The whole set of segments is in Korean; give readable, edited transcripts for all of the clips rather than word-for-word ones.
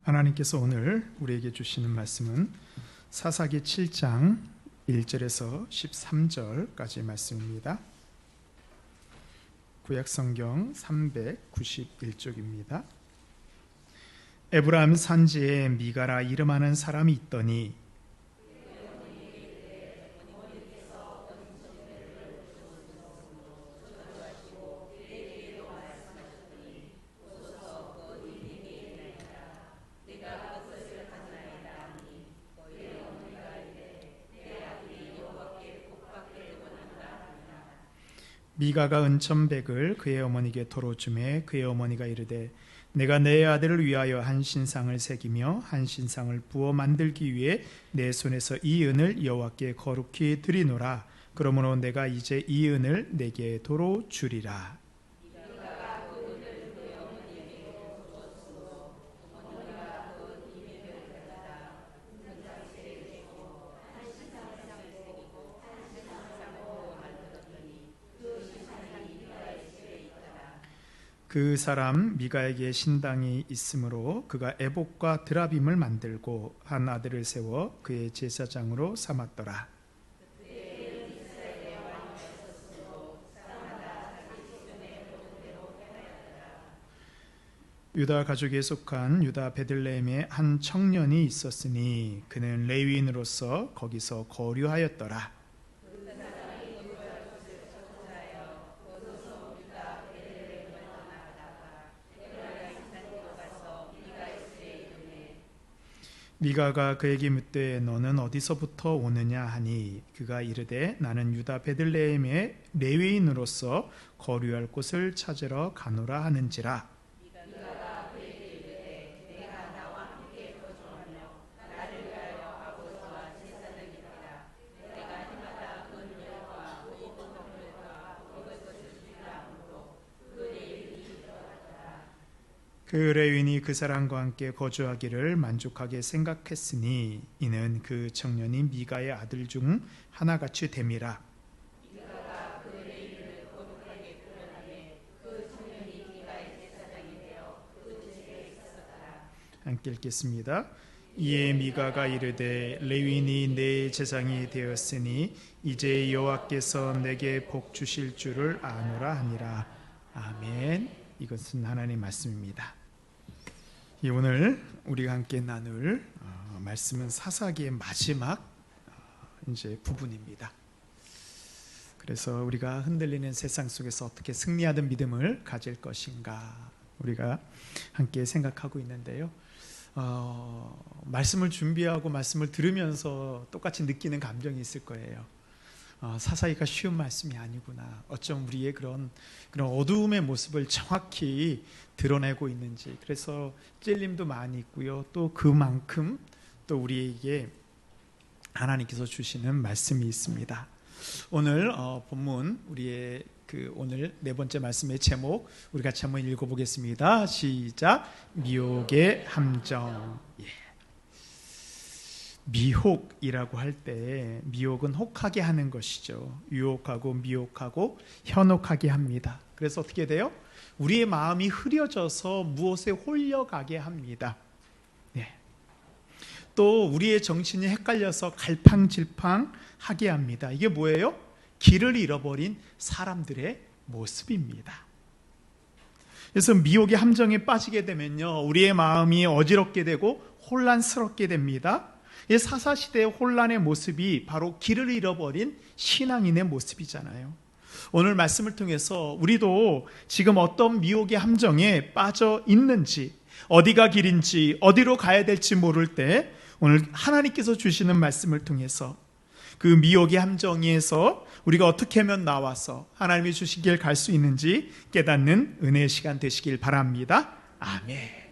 하나님께서 오늘 우리에게 주시는 말씀은 사사기 7장 1절에서 13절까지 말씀입니다. 구약성경 391쪽입니다. 에브라임 산지에 미가라 이름하는 사람이 있더니 미가가 은천백을 그의 어머니에게 도로 주매 그의 어머니가 이르되 내가 내 아들을 위하여 한 신상을 새기며 한 신상을 부어 만들기 위해 내 손에서 이 은을 여호와께 거룩히 드리노라. 그러므로 내가 이제 이 은을 내게 도로 주리라. 그 사람 미가에게 신당이 있으므로 그가 에봇과 드라빔을 만들고 한 아들을 세워 그의 제사장으로 삼았더라. 유다 가족에 속한 유다 베들레헴에 한 청년이 있었으니 그는 레위인으로서 거기서 거류하였더라. 미가가 그에게 묻되 너는 어디서부터 오느냐 하니 그가 이르되 나는 유다 베들레헴의 레위인으로서 거류할 곳을 찾으러 가노라 하는지라. 미가가 그에게 이르되 내가 나와 함께 거주하며 나를 위하여 아버지와 제사장이라. 내가 해마다 은율과 오복물과 먹을 것을 주지 않으므로 그 레위인이 들어갔더라. 그 레위인이 그 사람과 함께 거주하기를 만족하게 생각했으니 이는 그 청년이 미가의 아들 중 하나같이 됨이라. 미가가 그 레위인을 거룩하게 표현하매 그 청년이 미가의 제사장이 되어 그 집에 있었더라. 함께 읽겠습니다. 이에 미가가 이르되 레위인이 내 제사장이 되었으니 이제 여호와께서 내게 복 주실 줄을 아노라 하니라. 아멘. 이것은 하나님의 말씀입니다. 오늘 우리가 함께 나눌 말씀은 사사기의 마지막 이제 부분입니다. 그래서 우리가 흔들리는 세상 속에서 어떻게 승리하는 믿음을 가질 것인가 우리가 함께 생각하고 있는데요. 말씀을 준비하고 말씀을 들으면서 똑같이 느끼는 감정이 있을 거예요. 사사기가 쉬운 말씀이 아니구나. 어쩜 우리의 그런 어두움의 모습을 정확히 드러내고 있는지. 그래서 찔림도 많이 있고요. 또 그만큼 또 우리에게 하나님께서 주시는 말씀이 있습니다. 오늘 본문 우리의 오늘 네 번째 말씀의 제목 우리 같이 한번 읽어보겠습니다. 시작. 미혹의 함정. 미혹이라고 할 때 미혹은 혹하게 하는 것이죠. 유혹하고 미혹하고 현혹하게 합니다. 그래서 어떻게 돼요? 우리의 마음이 흐려져서 무엇에 홀려가게 합니다. 또 우리의 정신이 헷갈려서 갈팡질팡하게 합니다. 이게 뭐예요? 길을 잃어버린 사람들의 모습입니다. 그래서 미혹의 함정에 빠지게 되면요, 우리의 마음이 어지럽게 되고 혼란스럽게 됩니다. 이 사사시대의 혼란의 모습이 바로 길을 잃어버린 신앙인의 모습이잖아요. 오늘 말씀을 통해서 우리도 지금 어떤 미혹의 함정에 빠져 있는지, 어디가 길인지, 어디로 가야 될지 모를 때 오늘 하나님께서 주시는 말씀을 통해서 그 미혹의 함정에서 우리가 어떻게 하면 나와서 하나님이 주신 길 갈 수 있는지 깨닫는 은혜의 시간 되시길 바랍니다. 아멘.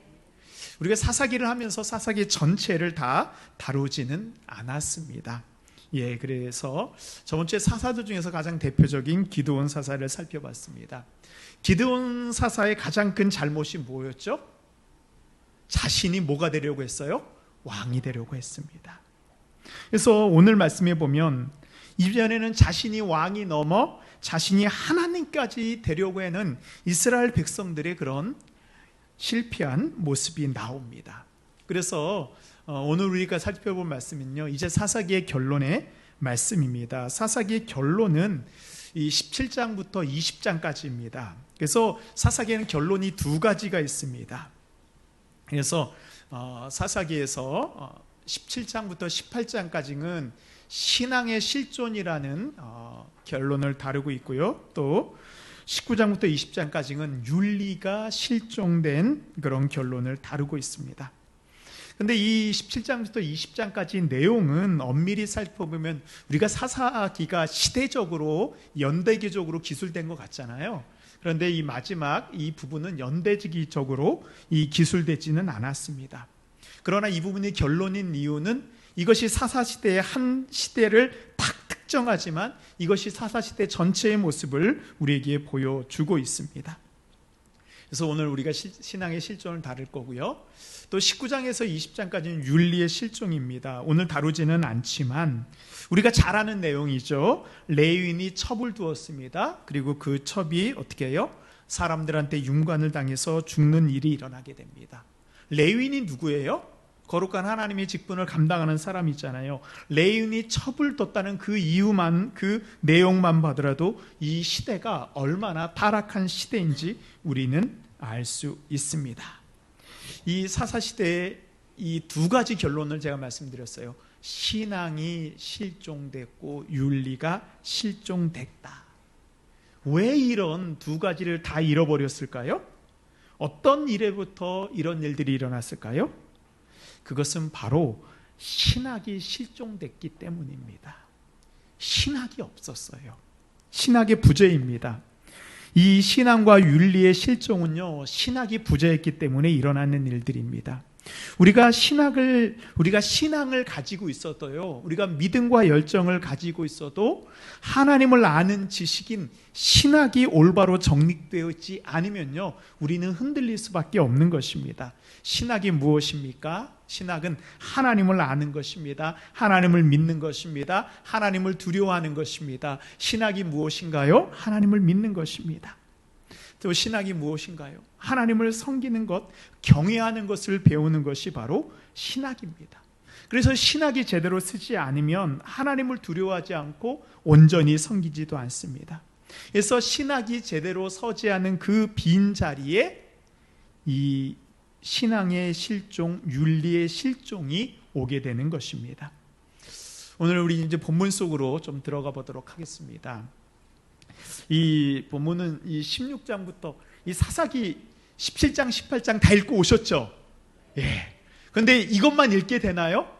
우리가 사사기를 하면서 사사기 전체를 다 다루지는 않았습니다. 그래서 저번 주에 사사들 중에서 가장 대표적인 기드온 사사를 살펴봤습니다. 기드온 사사의 가장 큰 잘못이 뭐였죠? 자신이 뭐가 되려고 했어요? 왕이 되려고 했습니다. 그래서 오늘 말씀에 보면 이전에는 자신이 왕이 넘어 자신이 하나님까지 되려고 하는 이스라엘 백성들의 그런 실패한 모습이 나옵니다. 그래서 오늘 우리가 살펴볼 말씀은요, 이제 사사기의 결론의 말씀입니다. 사사기의 결론은 이 17장부터 20장까지입니다. 그래서 사사기에는 결론이 두 가지가 있습니다. 그래서 사사기에서 17장부터 18장까지는 신앙의 실존이라는 결론을 다루고 있고요. 또 19장부터 20장까지는 윤리가 실종된 그런 결론을 다루고 있습니다. 근데 이 17장부터 20장까지 내용은 엄밀히 살펴보면 우리가 사사기가 시대적으로 연대기적으로 기술된 것 같잖아요. 그런데 이 마지막 이 부분은 연대기적으로 이 기술되지는 않았습니다. 그러나 이 부분이 결론인 이유는 이것이 사사시대의 한 시대를 딱 특정하지만 이것이 사사시대 전체의 모습을 우리에게 보여주고 있습니다. 그래서 오늘 우리가 신앙의 실존을 다룰 거고요. 또 19장에서 20장까지는 윤리의 실종입니다. 오늘 다루지는 않지만 우리가 잘 아는 내용이죠. 레위인이 첩을 두었습니다. 그리고 그 첩이 어떻게 해요? 사람들한테 윤관을 당해서 죽는 일이 일어나게 됩니다. 레위인이 누구예요? 거룩한 하나님의 직분을 감당하는 사람이잖아요. 레위인이 첩을 뒀다는 그 이유만, 그 내용만 봐더라도 이 시대가 얼마나 타락한 시대인지 우리는 알 수 있습니다. 이 사사시대의 이 두 가지 결론을 제가 말씀드렸어요. 신앙이 실종됐고 윤리가 실종됐다. 왜 이런 두 가지를 다 잃어버렸을까요? 어떤 일에부터 이런 일들이 일어났을까요? 그것은 바로 신학이 실종됐기 때문입니다. 신학이 없었어요. 신학의 부재입니다. 이 신앙과 윤리의 실종은요, 신학이 부재했기 때문에 일어나는 일들입니다. 우리가 신앙을 가지고 있어도요, 우리가 믿음과 열정을 가지고 있어도 하나님을 아는 지식인 신학이 올바로 정립되어 있지 않으면요, 우리는 흔들릴 수밖에 없는 것입니다. 신학이 무엇입니까? 신학은 하나님을 아는 것입니다. 하나님을 믿는 것입니다. 하나님을 두려워하는 것입니다. 신학이 무엇인가요? 하나님을 믿는 것입니다. 또 신학이 무엇인가요? 하나님을 섬기는 것, 경외하는 것을 배우는 것이 바로 신학입니다. 그래서 신학이 제대로 쓰지 않으면 하나님을 두려워하지 않고 온전히 섬기지도 않습니다. 그래서 신학이 제대로 서지 않은 그 빈 자리에 이 신앙의 실종, 윤리의 실종이 오게 되는 것입니다. 오늘 우리 이제 본문 속으로 좀 들어가 보도록 하겠습니다. 이 본문은 이 16장부터 이 사사기 17장, 18장 다 읽고 오셨죠? 예. 근데 이것만 읽게 되나요?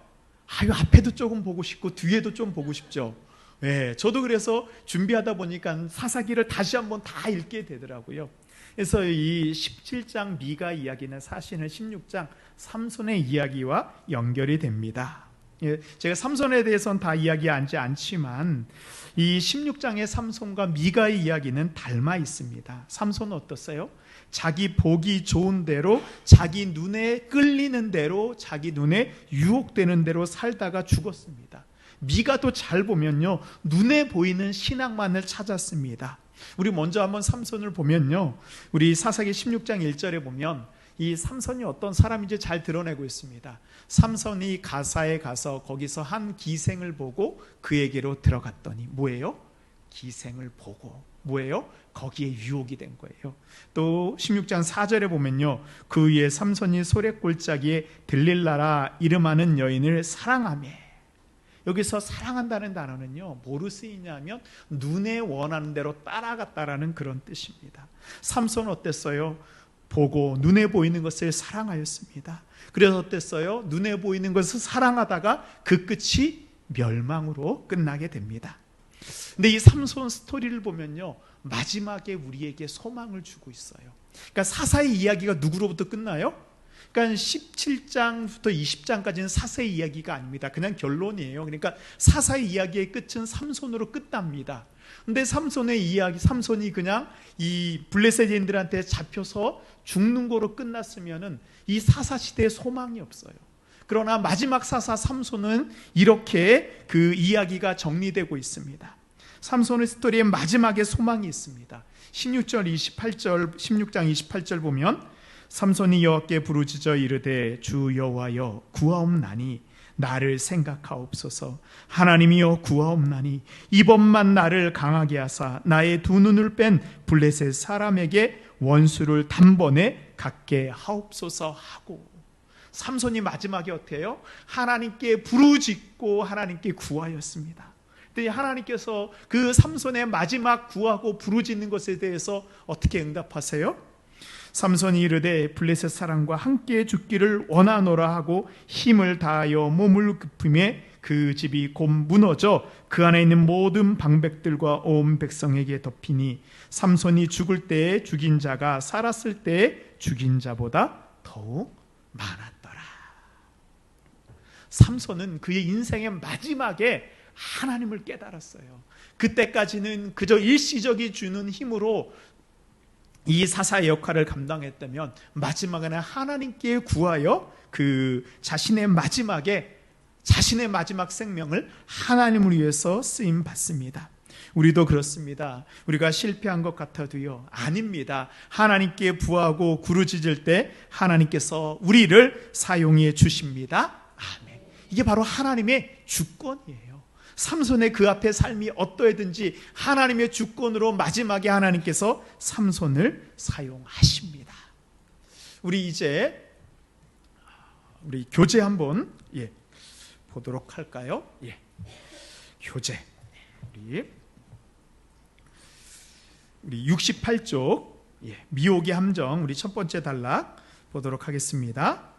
아유, 앞에도 조금 보고 싶고 뒤에도 좀 보고 싶죠. 예. 저도 그래서 준비하다 보니까 사사기를 다시 한번 다 읽게 되더라고요. 그래서 이 17장 미가 이야기는 사실은 16장 삼손의 이야기와 연결이 됩니다. 예, 제가 삼손에 대해서는 다 이야기하지 않지만 이 16장의 삼손과 미가의 이야기는 닮아 있습니다. 삼손은 어떻어요? 자기 보기 좋은 대로, 자기 눈에 끌리는 대로, 자기 눈에 유혹되는 대로 살다가 죽었습니다. 미가도 잘 보면요, 눈에 보이는 신앙만을 찾았습니다. 우리 먼저 한번 삼손을 보면요, 우리 사사기 16장 1절에 보면 이 삼손이 어떤 사람인지 잘 드러내고 있습니다. 삼손이 가사에 가서 거기서 한 기생을 보고 그에게로 들어갔더니 뭐예요? 기생을 보고 뭐예요? 거기에 유혹이 된 거예요. 또 16장 4절에 보면요, 그 위에 삼손이 소래골짜기에 들릴라라 이름하는 여인을 사랑하며, 여기서 사랑한다는 단어는요, 뭐로 쓰이냐면 눈에 원하는 대로 따라갔다라는 그런 뜻입니다. 삼손은 어땠어요? 보고 눈에 보이는 것을 사랑하였습니다. 그래서 어땠어요? 눈에 보이는 것을 사랑하다가 그 끝이 멸망으로 끝나게 됩니다. 근데 이 삼손 스토리를 보면요, 마지막에 우리에게 소망을 주고 있어요. 그러니까 사사의 이야기가 누구로부터 끝나요? 그러니까 17장부터 20장까지는 사사의 이야기가 아닙니다. 그냥 결론이에요. 그러니까 사사의 이야기의 끝은 삼손으로 끝납니다. 근데 삼손의 이야기, 삼손이 그냥 이 블레셋인들한테 잡혀서 죽는 거로 끝났으면은 이 사사 시대에 소망이 없어요. 그러나 마지막 사사 삼손은 이렇게 그 이야기가 정리되고 있습니다. 삼손의 스토리의 마지막에 소망이 있습니다. 16장 28절 보면 삼손이 여호와께 부르짖어 이르되 주 여호와여 구하옵나니 나를 생각하옵소서. 하나님이여 구하옵나니 이번만 나를 강하게 하사 나의 두 눈을 뺀 블레셋 사람에게 원수를 단번에 갖게 하옵소서 하고, 삼손이 마지막에 어떻게 해요? 하나님께 부르짖고 하나님께 구하였습니다. 근데 하나님께서 그 삼손의 마지막 구하고 부르짖는 것에 대해서 어떻게 응답하세요? 삼손이 이르되 블레셋 사람과 함께 죽기를 원하노라 하고 힘을 다하여 몸을 굽히매 그 집이 곧 무너져 그 안에 있는 모든 방백들과 온 백성에게 덮이니 삼손이 죽을 때에 죽인 자가 살았을 때에 죽인 자보다 더욱 많았더라. 삼손은 그의 인생의 마지막에 하나님을 깨달았어요. 그때까지는 그저 일시적이 주는 힘으로 이 사사의 역할을 감당했다면 마지막에는 하나님께 구하여 그 자신의 마지막 생명을 하나님을 위해서 쓰임 받습니다. 우리도 그렇습니다. 우리가 실패한 것 같아도요, 아닙니다. 하나님께 구하고 부르짖을 때 하나님께서 우리를 사용해 주십니다. 아멘. 이게 바로 하나님의 주권이에요. 삼손의 그 앞에 삶이 어떠하든지 하나님의 주권으로 마지막에 하나님께서 삼손을 사용하십니다. 우리 이제 우리 교재 한번 보도록 할까요? 교재 우리 68쪽 미혹의 함정, 우리 첫 번째 단락 보도록 하겠습니다.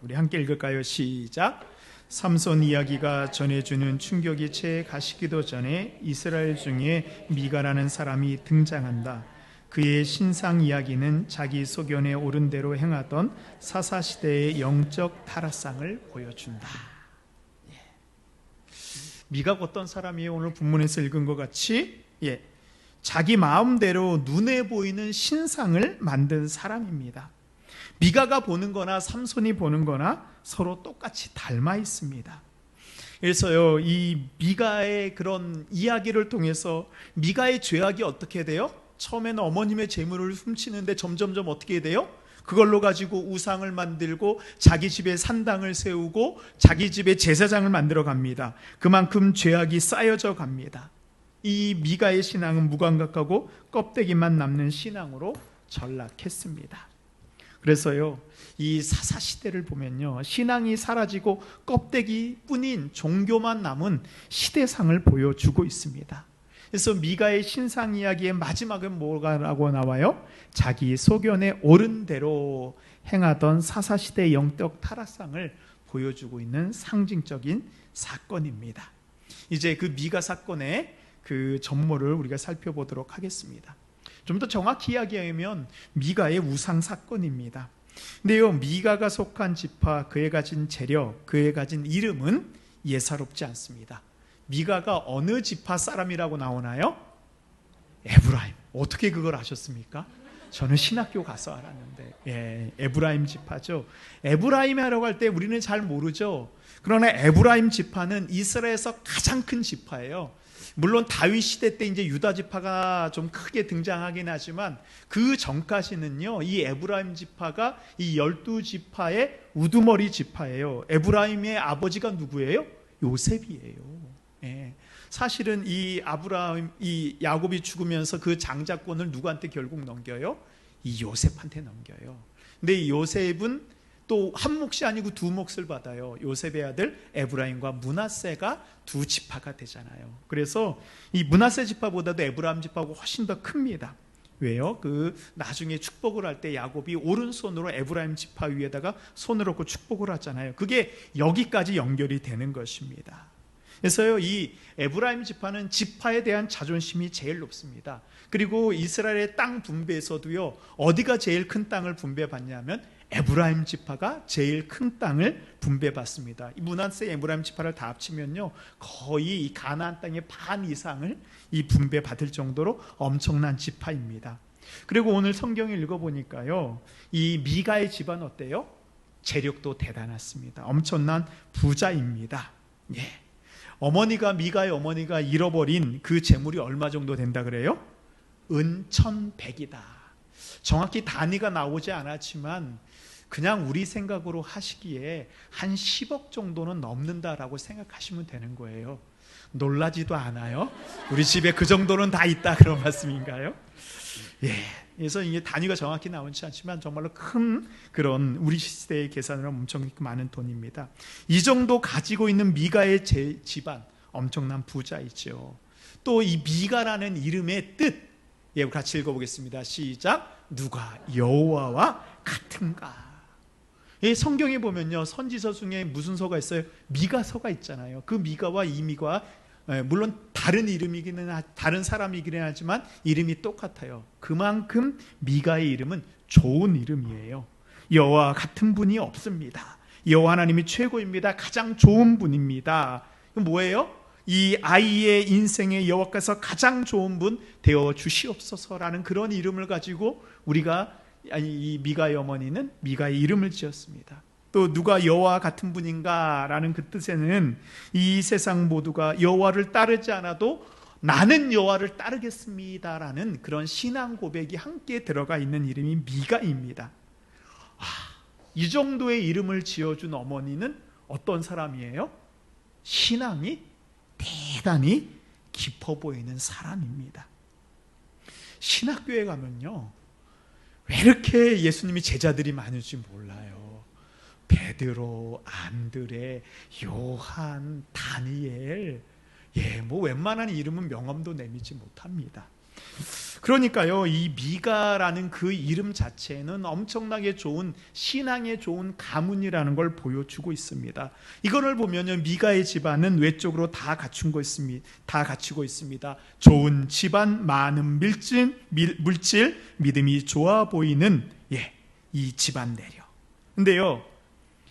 우리 함께 읽을까요? 시작. 삼손 이야기가 전해주는 충격이 채 가시기도 전에 이스라엘 중에 미가라는 사람이 등장한다. 그의 신상 이야기는 자기 소견에 옳은 대로 행하던 사사시대의 영적 타락상을 보여준다. 미가가 어떤 사람이에요? 오늘 본문에서 읽은 것 같이 자기 마음대로 눈에 보이는 신상을 만든 사람입니다. 미가가 보는 거나 삼손이 보는 거나 서로 똑같이 닮아 있습니다. 그래서요, 이 미가의 그런 이야기를 통해서 미가의 죄악이 어떻게 돼요? 처음에는 어머님의 재물을 훔치는데 점점점 어떻게 돼요? 그걸로 가지고 우상을 만들고 자기 집에 산당을 세우고 자기 집에 제사장을 만들어 갑니다. 그만큼 죄악이 쌓여져 갑니다. 이 미가의 신앙은 무감각하고 껍데기만 남는 신앙으로 전락했습니다. 그래서요, 이 사사시대를 보면요, 신앙이 사라지고 껍데기뿐인 종교만 남은 시대상을 보여주고 있습니다. 그래서 미가의 신상 이야기의 마지막은 뭐라고 나와요? 자기 소견에 옳은 대로 행하던 사사시대의 영적 타락상을 보여주고 있는 상징적인 사건입니다. 이제 그 미가 사건의 그 전모를 우리가 살펴보도록 하겠습니다. 좀 더 정확히 이야기하면 미가의 우상 사건입니다. 근데요, 미가가 속한 지파, 그에 가진 재력, 그에 가진 이름은 예사롭지 않습니다. 미가가 어느 지파 사람이라고 나오나요? 에브라임. 어떻게 그걸 아셨습니까? 저는 신학교 가서 알았는데, 에브라임 지파죠. 에브라임이라고 할 때 우리는 잘 모르죠. 그러나 에브라임 지파는 이스라엘에서 가장 큰 지파예요. 물론 다윗 시대 때 이제 유다 지파가 좀 크게 등장하긴 하지만 그 전까지는요, 이 에브라임 지파가 이 12지파의 우두머리 지파예요. 에브라임의 아버지가 누구예요? 요셉이에요. 사실은 이 야곱이 죽으면서 그 장자권을 누구한테 결국 넘겨요? 이 요셉한테 넘겨요. 근데 이 요셉은 또 한 몫이 아니고 두 몫을 받아요. 요셉의 아들 에브라임과 므낫세가 두 지파가 되잖아요. 그래서 이 므낫세 지파보다도 에브라임 지파가 훨씬 더 큽니다. 왜요? 그 나중에 축복을 할 때 야곱이 오른손으로 에브라임 지파 위에다가 손을 얹고 축복을 하잖아요. 그게 여기까지 연결이 되는 것입니다. 그래서요, 이 에브라임 지파는 지파에 대한 자존심이 제일 높습니다. 그리고 이스라엘의 땅 분배에서도요, 어디가 제일 큰 땅을 분배받냐면 에브라임 지파가 제일 큰 땅을 분배받습니다. 이 므낫세 에브라임 지파를 다 합치면요, 거의 이 가나안 땅의 반 이상을 이 분배받을 정도로 엄청난 지파입니다. 그리고 오늘 성경을 읽어보니까요, 이 미가의 집안 어때요? 재력도 대단했습니다. 엄청난 부자입니다. 미가의 어머니가 잃어버린 그 재물이 얼마 정도 된다 그래요? 은 1,100이다. 정확히 단위가 나오지 않았지만 그냥 우리 생각으로 하시기에 한 10억 정도는 넘는다라고 생각하시면 되는 거예요. 놀라지도 않아요? 우리 집에 그 정도는 다 있다, 그런 말씀인가요? 예. 그래서 이게 단위가 정확히 나오지 않지만 정말로 큰 그런 우리 시대의 계산으로 엄청 많은 돈입니다. 이 정도 가지고 있는 미가의 집안, 엄청난 부자이죠. 또 이 미가라는 이름의 뜻, 예, 같이 읽어보겠습니다. 시작. 누가 여호와와 같은가? 예, 성경에 보면요, 선지서 중에 무슨 서가 있어요? 미가서가 있잖아요. 그 미가와 이 미가, 물론 다른 이름이기는, 다른 사람이기는 하지만 이름이 똑같아요. 그만큼 미가의 이름은 좋은 이름이에요. 여호와 같은 분이 없습니다. 여호와 하나님이 최고입니다. 가장 좋은 분입니다. 뭐예요? 이 아이의 인생에 여호와께서 가장 좋은 분 되어 주시옵소서라는 그런 이름을 가지고 우리가, 이 미가의 어머니는 미가의 이름을 지었습니다. 또 누가 여호와 같은 분인가라는 그 뜻에는 이 세상 모두가 여호와를 따르지 않아도 나는 여호와를 따르겠습니다라는 그런 신앙 고백이 함께 들어가 있는 이름이 미가입니다. 이 정도의 이름을 지어준 어머니는 어떤 사람이에요? 신앙이 대단히 깊어 보이는 사람입니다. 신학교에 가면요, 왜 이렇게 예수님이 제자들이 많은지 몰라요. 베드로, 안드레, 요한, 다니엘, 예, 뭐 웬만한 이름은 명함도 내밀지 못합니다. 그러니까요, 이 미가라는 그 이름 자체는 엄청나게 좋은, 신앙에 좋은 가문이라는 걸 보여주고 있습니다. 이거를 보면요, 미가의 집안은 외적으로 다 갖추고 있습니다. 좋은 집안, 많은 물질, 믿음이 좋아 보이는, 예, 이 집안 내려. 근데요,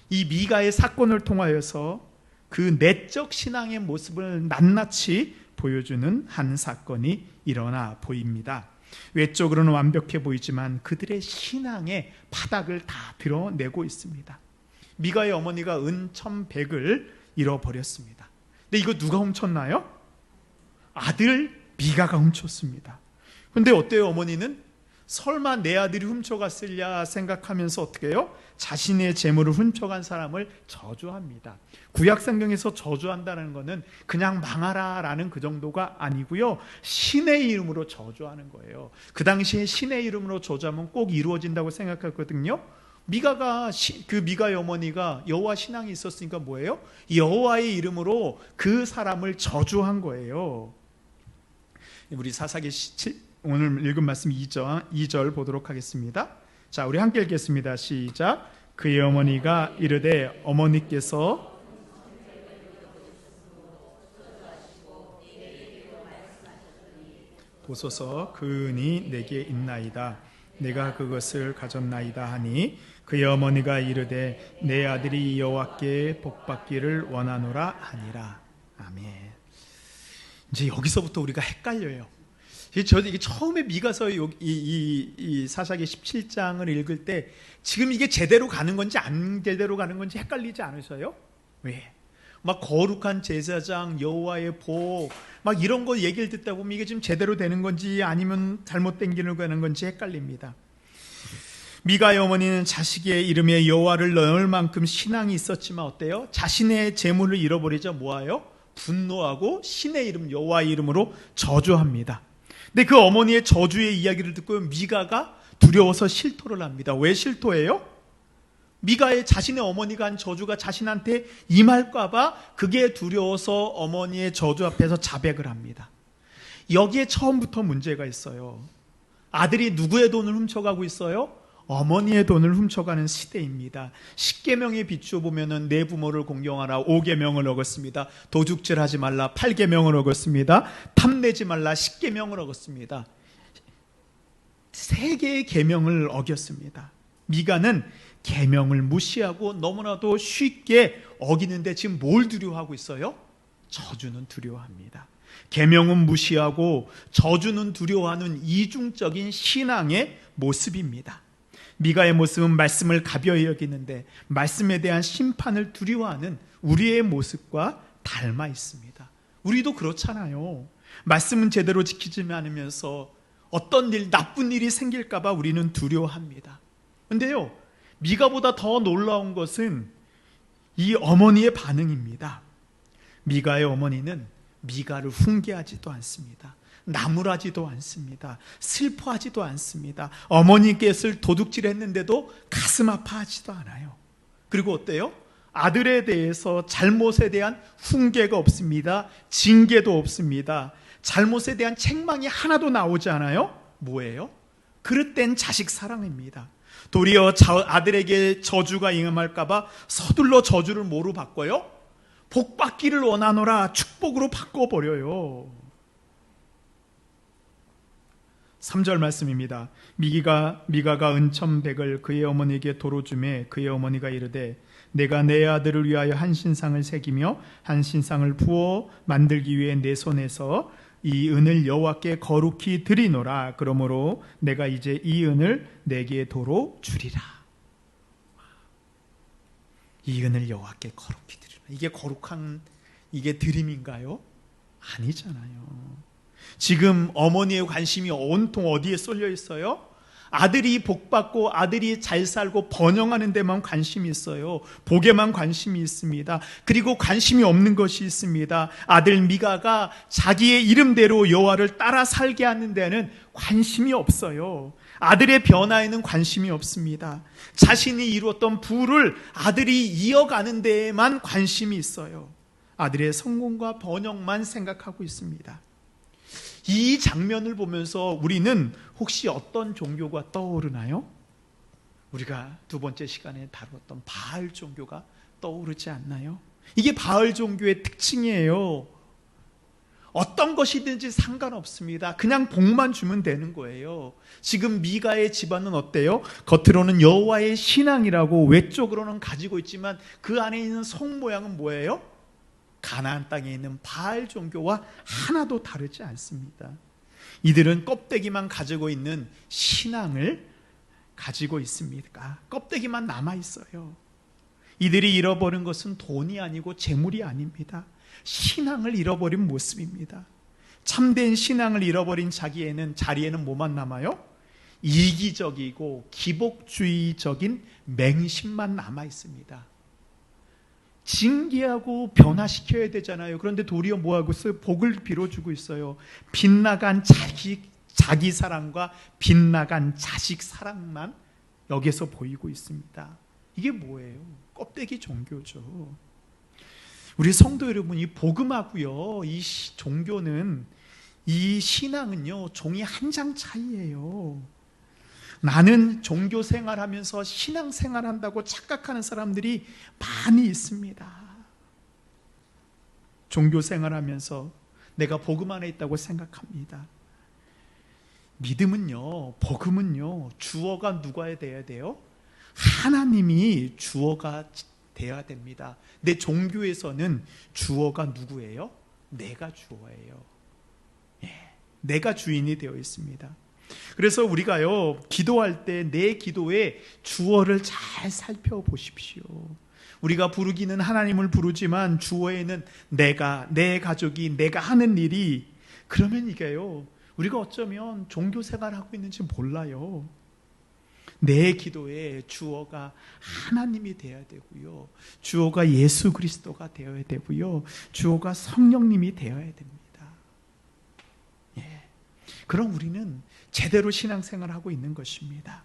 이 미가의 사건을 통하여서 그 내적 신앙의 모습을 낱낱이 보여주는 한 사건이 일어나 보입니다. 외적으로는 완벽해 보이지만 그들의 신앙의 바닥을 다 드러내고 있습니다. 미가의 어머니가 은 1,100을 잃어버렸습니다. 근데 이거 누가 훔쳤나요? 아들 미가가 훔쳤습니다. 근데 어때요? 어머니는 설마 내 아들이 훔쳐갔으랴 생각하면서 어떻게 해요? 자신의 재물을 훔쳐간 사람을 저주합니다. 구약 성경에서 저주한다는 것은 그냥 망하라라는 그 정도가 아니고요, 신의 이름으로 저주하는 거예요. 그 당시에 신의 이름으로 저주하면 꼭 이루어진다고 생각했거든요. 그 미가의 어머니가 여호와 신앙이 있었으니까 뭐예요? 여호와의 이름으로 그 사람을 저주한 거예요. 우리 사사기 오늘 읽은 말씀 2절 보도록 하겠습니다. 자, 우리 함께 읽겠습니다. 시작. 그의 어머니가 이르되 어머니께서 보소서 그 은이 내게 있나이다. 내가 그것을 가졌나이다 하니 그의 어머니가 이르되 내 아들이 여호와께 복받기를 원하노라 하니라. 아멘. 이제 여기서부터 우리가 헷갈려요. 저도 이게 처음에 미가서 이 사사기 17장을 읽을 때 지금 이게 제대로 가는 건지 안 제대로 가는 건지 헷갈리지 않으셔요? 왜? 막 거룩한 제사장, 여호와의 복, 막 이런 거 얘기를 듣다 보면 이게 지금 제대로 되는 건지 아니면 잘못된 길을 가는 건지 헷갈립니다. 미가의 어머니는 자식의 이름에 여호와를 넣을 만큼 신앙이 있었지만 어때요? 자신의 재물을 잃어버리자 뭐하요? 분노하고 신의 이름, 여호와의 이름으로 저주합니다. 근데 그 어머니의 저주의 이야기를 듣고 미가가 두려워서 실토를 합니다. 왜 실토해요? 미가의 자신의 어머니가 한 저주가 자신한테 임할까봐 그게 두려워서 어머니의 저주 앞에서 자백을 합니다. 여기에 처음부터 문제가 있어요. 아들이 누구의 돈을 훔쳐가고 있어요? 어머니의 돈을 훔쳐가는 시대입니다. 10계명에 비추어 보면은 내 부모를 공경하라 5계명을 어겼습니다. 도둑질하지 말라 8계명을 어겼습니다. 탐내지 말라 10계명을 어겼습니다. 3개의 계명을 어겼습니다. 미가는 계명을 무시하고 너무나도 쉽게 어기는데 지금 뭘 두려워하고 있어요? 저주는 두려워합니다. 계명은 무시하고 저주는 두려워하는 이중적인 신앙의 모습입니다. 미가의 모습은 말씀을 가벼이 여기는데 말씀에 대한 심판을 두려워하는 우리의 모습과 닮아 있습니다. 우리도 그렇잖아요. 말씀은 제대로 지키지 않으면서 어떤 일, 나쁜 일이 생길까 봐 우리는 두려워합니다. 근데요, 미가보다 더 놀라운 것은 이 어머니의 반응입니다. 미가의 어머니는 미가를 훈계하지도 않습니다. 나무라지도 않습니다. 슬퍼하지도 않습니다. 어머니께서 도둑질했는데도 가슴 아파하지도 않아요. 그리고 어때요? 아들에 대해서 잘못에 대한 훈계가 없습니다. 징계도 없습니다. 잘못에 대한 책망이 하나도 나오지 않아요. 뭐예요? 그릇된 자식 사랑입니다. 도리어 아들에게 저주가 임할까 봐 서둘러 저주를 뭐로 바꿔요? 복받기를 원하노라 축복으로 바꿔버려요. 3절 말씀입니다. 미가가 은천백을 그의 어머니에게 도로 주매 그의 어머니가 이르되 내가 내 아들을 위하여 한 신상을 새기며 한 신상을 부어 만들기 위해 내 손에서 이 은을 여호와께 거룩히 드리노라. 그러므로 내가 이제 이 은을 내게 도로 주리라. 이 은을 여호와께 거룩히 드리라. 이게 거룩한, 이게 드림인가요? 아니잖아요. 지금 어머니의 관심이 온통 어디에 쏠려 있어요? 아들이 복받고 아들이 잘 살고 번영하는 데만 관심이 있어요. 복에만 관심이 있습니다. 그리고 관심이 없는 것이 있습니다. 아들 미가가 자기의 이름대로 여호와를 따라 살게 하는 데는 관심이 없어요. 아들의 변화에는 관심이 없습니다. 자신이 이루었던 부를 아들이 이어가는 데에만 관심이 있어요. 아들의 성공과 번영만 생각하고 있습니다. 이 장면을 보면서 우리는 혹시 어떤 종교가 떠오르나요? 우리가 두 번째 시간에 다뤘던 바알 종교가 떠오르지 않나요? 이게 바알 종교의 특징이에요. 어떤 것이든지 상관없습니다. 그냥 복만 주면 되는 거예요. 지금 미가의 집안은 어때요? 겉으로는 여호와의 신앙이라고 외적으로는 가지고 있지만 그 안에 있는 속 모양은 뭐예요? 가나안 땅에 있는 바알 종교와 하나도 다르지 않습니다. 이들은 껍데기만 가지고 있는 신앙을 가지고 있습니까? 껍데기만 남아 있어요. 이들이 잃어버린 것은 돈이 아니고 재물이 아닙니다. 신앙을 잃어버린 모습입니다. 참된 신앙을 잃어버린 자리에는 뭐만 남아요? 이기적이고 기복주의적인 맹신만 남아 있습니다. 징계하고 변화시켜야 되잖아요. 그런데 도리어 뭐하고 있어요? 복을 빌어주고 있어요. 빗나간 자기 사랑과 빗나간 자식 사랑만 여기서 보이고 있습니다. 이게 뭐예요? 껍데기 종교죠. 우리 성도 여러분, 이 복음하고요, 이 종교는, 이 신앙은요, 종이 한 장 차이예요. 나는 종교 생활하면서 신앙 생활한다고 착각하는 사람들이 많이 있습니다. 종교 생활하면서 내가 복음 안에 있다고 생각합니다. 믿음은요, 복음은요, 주어가 누가 돼야 돼요? 하나님이 주어가 돼야 됩니다. 내 종교에서는 주어가 누구예요? 내가 주어예요. 내가 주인이 되어 있습니다. 그래서 우리가요, 기도할 때 내 기도에 주어를 잘 살펴보십시오. 우리가 부르기는 하나님을 부르지만 주어에는 내가, 내 가족이, 내가 하는 일이, 그러면 이게요, 우리가 어쩌면 종교 생활을 하고 있는지 몰라요. 내 기도에 주어가 하나님이 되어야 되고요, 주어가 예수 그리스도가 되어야 되고요, 주어가 성령님이 되어야 됩니다. 그럼 우리는 제대로 신앙생활을 하고 있는 것입니다.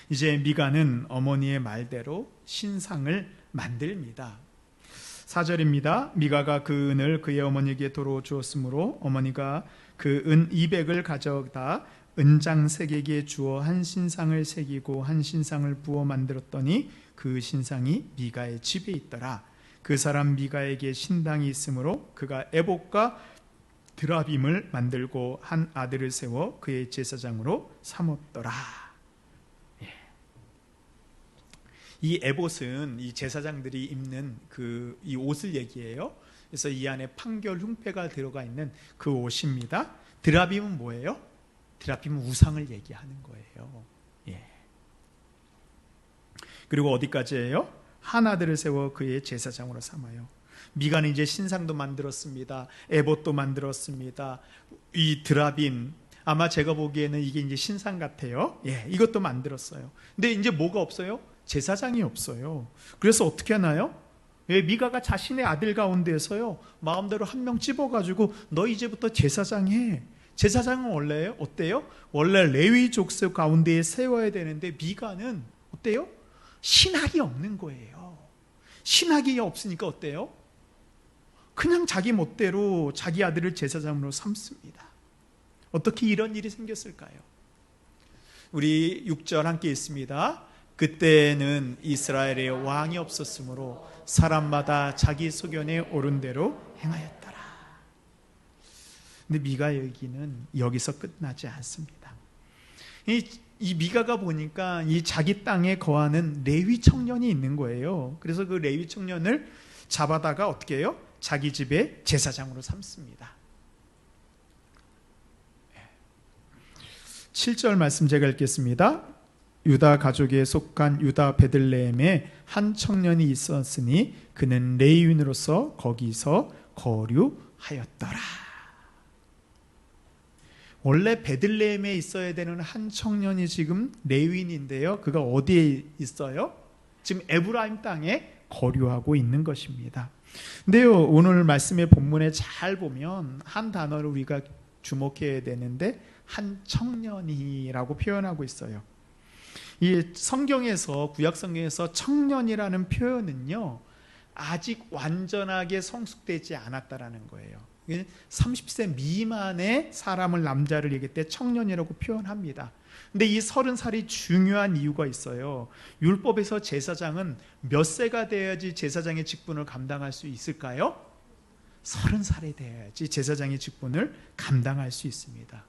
이제 미가는 어머니의 말대로 신상을 만듭니다. 4절입니다. 미가가 그 은을 그의 어머니에게 도로 주었으므로 어머니가 그 은 200을 가져다 은장색에게 주어 한 신상을 새기고 한 신상을 부어 만들었더니 그 신상이 미가의 집에 있더라. 그 사람 미가에게 신당이 있으므로 그가 에봇과 드라빔을 만들고 한 아들을 세워 그의 제사장으로 삼았더라. 이 에봇은 이 제사장들이 입는 이 옷을 얘기해요. 그래서 이 안에 판결 흉패가 들어가 있는 그 옷입니다. 드라빔은 뭐예요? 드라빔은 우상을 얘기하는 거예요. 그리고 어디까지예요? 한 아들을 세워 그의 제사장으로 삼아요. 미가는 이제 신상도 만들었습니다. 에봇도 만들었습니다. 이 드라빔, 아마 제가 보기에는 이게 이제 신상 같아요. 예, 이것도 만들었어요. 근데 이제 뭐가 없어요? 제사장이 없어요. 그래서 어떻게 하나요? 예, 미가가 자신의 아들 가운데에서요, 마음대로 한 명 집어가지고 너 이제부터 제사장 해. 제사장은 원래 어때요? 원래 레위 족속 가운데에 세워야 되는데 미가는 어때요? 신학이 없는 거예요. 신학이 없으니까 어때요? 그냥 자기 멋대로 자기 아들을 제사장으로 삼습니다. 어떻게 이런 일이 생겼을까요? 우리 6절 함께 있습니다. 그때는 이스라엘에 왕이 없었으므로 사람마다 자기 소견에 옳은 대로 행하였더라. 근데 미가 얘기는 여기서 끝나지 않습니다. 이 미가가 보니까 이 자기 땅에 거하는 레위 청년이 있는 거예요. 그래서 그 레위 청년을 잡아다가 어떻게 해요? 자기 집에 제사장으로 삼습니다. 7절 말씀 제가 읽겠습니다. 유다 가족에 속한 유다 베들레헴에 한 청년이 있었으니 그는 레위인으로서 거기서 거류하였더라. 원래 베들레헴에 있어야 되는 한 청년이 지금 레위인인데요. 그가 어디에 있어요? 지금 에브라임 땅에 거류하고 있는 것입니다. 근데요, 오늘 말씀의 본문에 잘 보면 한 단어를 우리가 주목해야 되는데 한 청년이라고 표현하고 있어요. 이 성경에서, 구약 성경에서 청년이라는 표현은요, 아직 완전하게 성숙되지 않았다라는 거예요. 30세 미만의 사람을, 남자를 얘기할 때 청년이라고 표현합니다. 근데 이 30살이 중요한 이유가 있어요. 율법에서 제사장은 몇 세가 돼야지 제사장의 직분을 감당할 수 있을까요? 30살이 돼야지 제사장의 직분을 감당할 수 있습니다.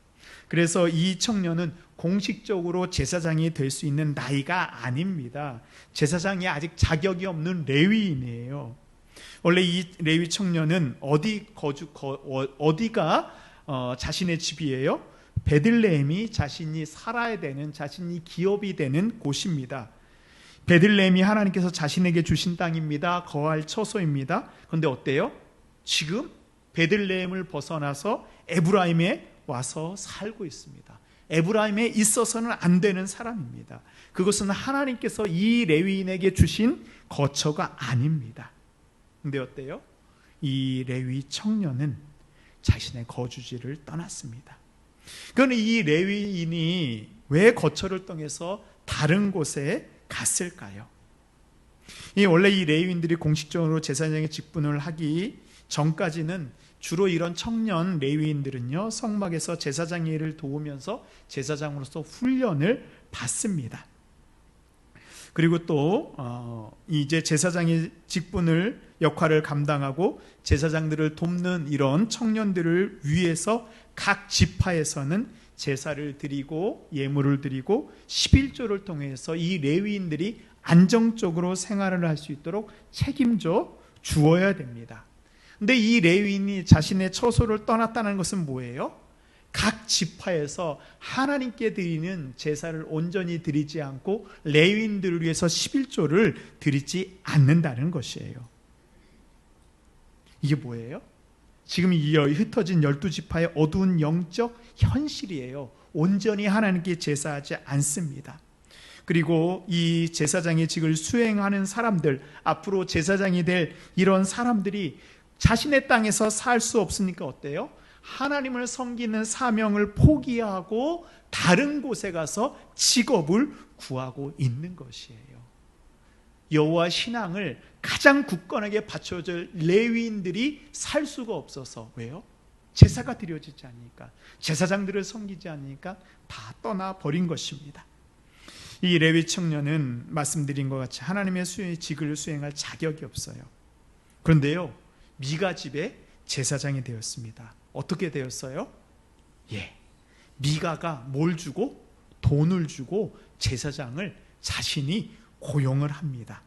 그래서 이 청년은 공식적으로 제사장이 될 수 있는 나이가 아닙니다. 제사장이 아직 자격이 없는 레위인이에요. 원래 이 레위 청년은 어디가 자신의 집이에요? 베들레헴이 자신이 살아야 되는, 자신이 기업이 되는 곳입니다. 베들레헴이 하나님께서 자신에게 주신 땅입니다. 거할 처소입니다. 그런데 어때요? 지금 베들레헴을 벗어나서 에브라임에 와서 살고 있습니다. 에브라임에 있어서는 안 되는 사람입니다. 그것은 하나님께서 이 레위인에게 주신 거처가 아닙니다. 근데 어때요? 이 레위 청년은 자신의 거주지를 떠났습니다. 그런데 이 레위인이 왜 거처를 떠나서 다른 곳에 갔을까요? 원래 이 레위인들이 공식적으로 제사장의 직분을 하기 전까지는 주로 이런 청년 레위인들은요, 성막에서 제사장 일을 도우면서 제사장으로서 훈련을 받습니다. 그리고 또 이제 제사장의 직분을, 역할을 감당하고 제사장들을 돕는 이런 청년들을 위해서 각 지파에서는 제사를 드리고 예물을 드리고 11조를 통해서 이 레위인들이 안정적으로 생활을 할 수 있도록 책임져 주어야 됩니다. 근데 이 레위인이 자신의 처소를 떠났다는 것은 뭐예요? 각 지파에서 하나님께 드리는 제사를 온전히 드리지 않고 레위인들을 위해서 11조를 드리지 않는다는 것이에요. 이게 뭐예요? 지금 이 흩어진 12지파의 어두운 영적 현실이에요. 온전히 하나님께 제사하지 않습니다. 그리고 이 제사장의 직을 수행하는 사람들, 앞으로 제사장이 될 이런 사람들이 자신의 땅에서 살 수 없으니까 어때요? 하나님을 섬기는 사명을 포기하고 다른 곳에 가서 직업을 구하고 있는 것이에요. 여호와 신앙을 가장 굳건하게 받쳐줄 레위인들이 살 수가 없어서, 왜요? 제사가 드려지지 않으니까, 제사장들을 섬기지 않으니까 다 떠나버린 것입니다. 이 레위 청년은 말씀드린 것 같이 하나님의 직을 수행할 자격이 없어요. 그런데요, 미가 집에 제사장이 되었습니다. 어떻게 되었어요? 미가가 뭘 주고? 돈을 주고 제사장을 자신이 고용을 합니다.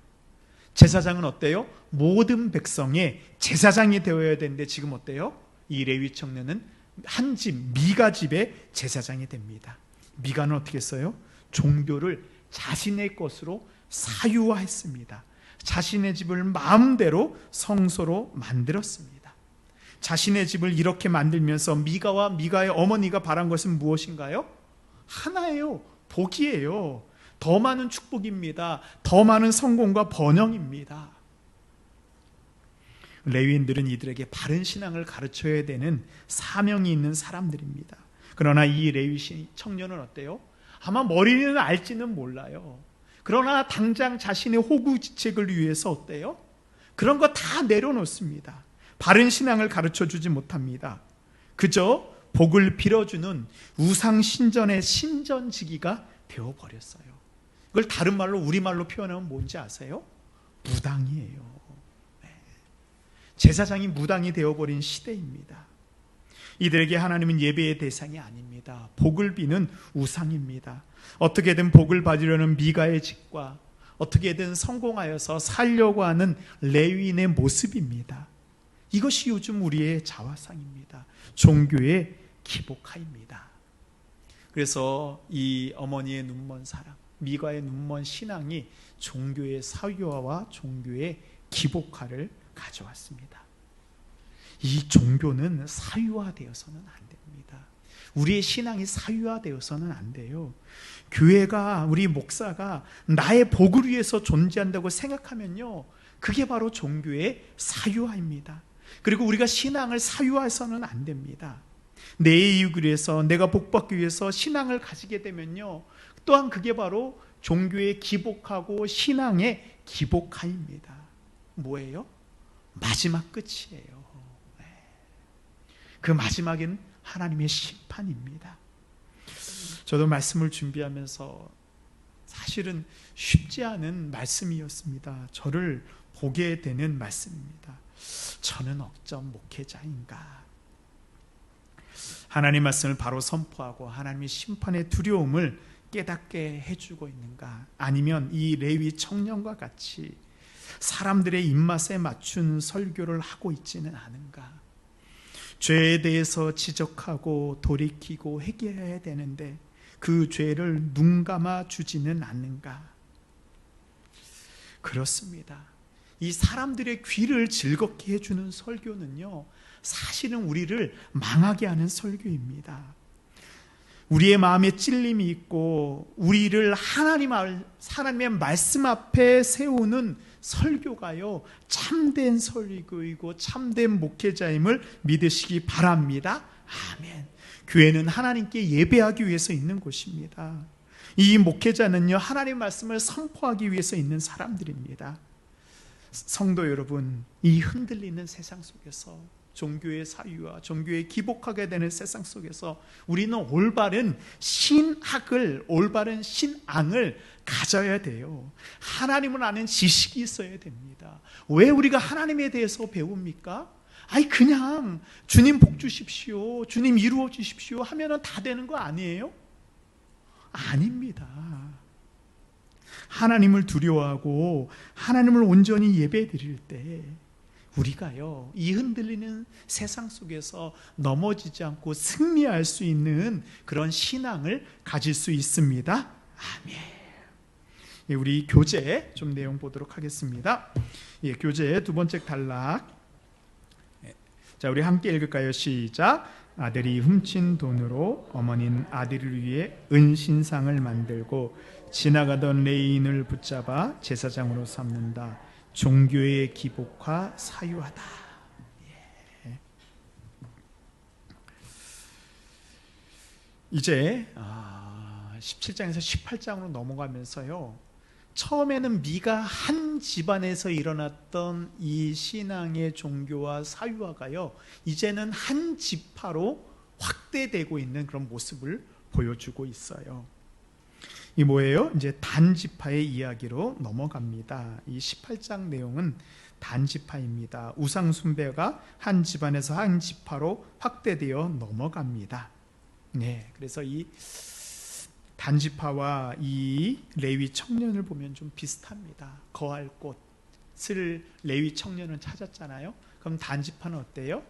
제사장은 어때요? 모든 백성의 제사장이 되어야 되는데 지금 어때요? 이 레위 청년은 한 집, 미가 집의 제사장이 됩니다. 미가는 어떻게 했어요? 종교를 자신의 것으로 사유화했습니다. 자신의 집을 마음대로 성소로 만들었습니다. 자신의 집을 이렇게 만들면서 미가와 미가의 어머니가 바란 것은 무엇인가요? 하나예요. 복이에요. 더 많은 축복입니다. 더 많은 성공과 번영입니다. 레위인들은 이들에게 바른 신앙을 가르쳐야 되는 사명이 있는 사람들입니다. 그러나 이 레위 청년은 어때요? 아마 머리는 알지는 몰라요. 그러나 당장 자신의 호구지책을 위해서 어때요? 그런 거 다 내려놓습니다. 바른 신앙을 가르쳐주지 못합니다. 그저 복을 빌어주는 우상신전의 신전지기가 되어버렸어요. 그걸 다른 말로 우리말로 표현하면 뭔지 아세요? 무당이에요. 제사장이 무당이 되어버린 시대입니다. 이들에게 하나님은 예배의 대상이 아닙니다. 복을 비는 우상입니다. 어떻게든 복을 받으려는 미가의 집과 어떻게든 성공하여서 살려고 하는 레위인의 모습입니다. 이것이 요즘 우리의 자화상입니다. 종교의 기복화입니다. 그래서 이 어머니의 눈먼 사랑, 미가의 눈먼 신앙이 종교의 사유화와 종교의 기복화를 가져왔습니다. 이 종교는 사유화되어서는 안 됩니다. 우리의 신앙이 사유화되어서는 안 돼요. 교회가, 우리 목사가 나의 복을 위해서 존재한다고 생각하면요, 그게 바로 종교의 사유화입니다. 그리고 우리가 신앙을 사유화해서는 안 됩니다. 내 이익을 위해서, 내가 복받기 위해서 신앙을 가지게 되면요, 또한 그게 바로 종교의 기복하고 신앙의 기복화입니다. 뭐예요? 마지막 끝이에요. 그 마지막엔 하나님의 심판입니다. 저도 말씀을 준비하면서 사실은 쉽지 않은 말씀이었습니다. 저를 보게 되는 말씀입니다. 저는 어쩜 목회자인가? 하나님 말씀을 바로 선포하고 하나님의 심판의 두려움을 깨닫게 해주고 있는가? 아니면 이 레위 청년과 같이 사람들의 입맛에 맞춘 설교를 하고 있지는 않은가? 죄에 대해서 지적하고 돌이키고 회개해야 되는데 그 죄를 눈감아 주지는 않는가? 그렇습니다. 이 사람들의 귀를 즐겁게 해주는 설교는요, 사실은 우리를 망하게 하는 설교입니다. 우리의 마음에 찔림이 있고 우리를 하나님의 말씀 앞에 세우는 설교가요, 참된 설교이고 참된 목회자임을 믿으시기 바랍니다. 아멘. 교회는 하나님께 예배하기 위해서 있는 곳입니다. 이 목회자는요, 하나님의 말씀을 선포하기 위해서 있는 사람들입니다. 성도 여러분, 이 흔들리는 세상 속에서, 종교의 사유와 종교의 기복하게 되는 세상 속에서 우리는 올바른 신학을, 올바른 신앙을 가져야 돼요. 하나님을 아는 지식이 있어야 됩니다. 왜 우리가 하나님에 대해서 배웁니까? 아니, 그냥 주님 복 주십시오, 주님 이루어 주십시오 하면은 다 되는 거 아니에요? 아닙니다. 하나님을 두려워하고 하나님을 온전히 예배드릴 때 우리가요, 이 흔들리는 세상 속에서 넘어지지 않고 승리할 수 있는 그런 신앙을 가질 수 있습니다. 아멘. 우리 교재 좀 내용 보도록 하겠습니다. 교재 두 번째 단락. 자, 우리 함께 읽을까요? 시작. 아들이 훔친 돈으로 어머니는 아들을 위해 은신상을 만들고 지나가던 레위인을 붙잡아 제사장으로 삼는다. 종교의 기복화 사유하다. 이제 17장에서 18장으로 넘어가면서요, 처음에는 미가 한 집안에서 일어났던 이 신앙의 종교와 사유화가요, 이제는 한 지파로 확대되고 있는 그런 모습을 보여주고 있어요. 이 뭐예요? 이제 단지파의 이야기로 넘어갑니다. 이 18장 내용은 단지파입니다. 우상 숭배가 한 집안에서 한 지파로 확대되어 넘어갑니다. 네, 그래서 이 단지파와 이 레위 청년을 보면 좀 비슷합니다. 거할 곳을 레위 청년은 찾았잖아요. 그럼 단지파는 어때요?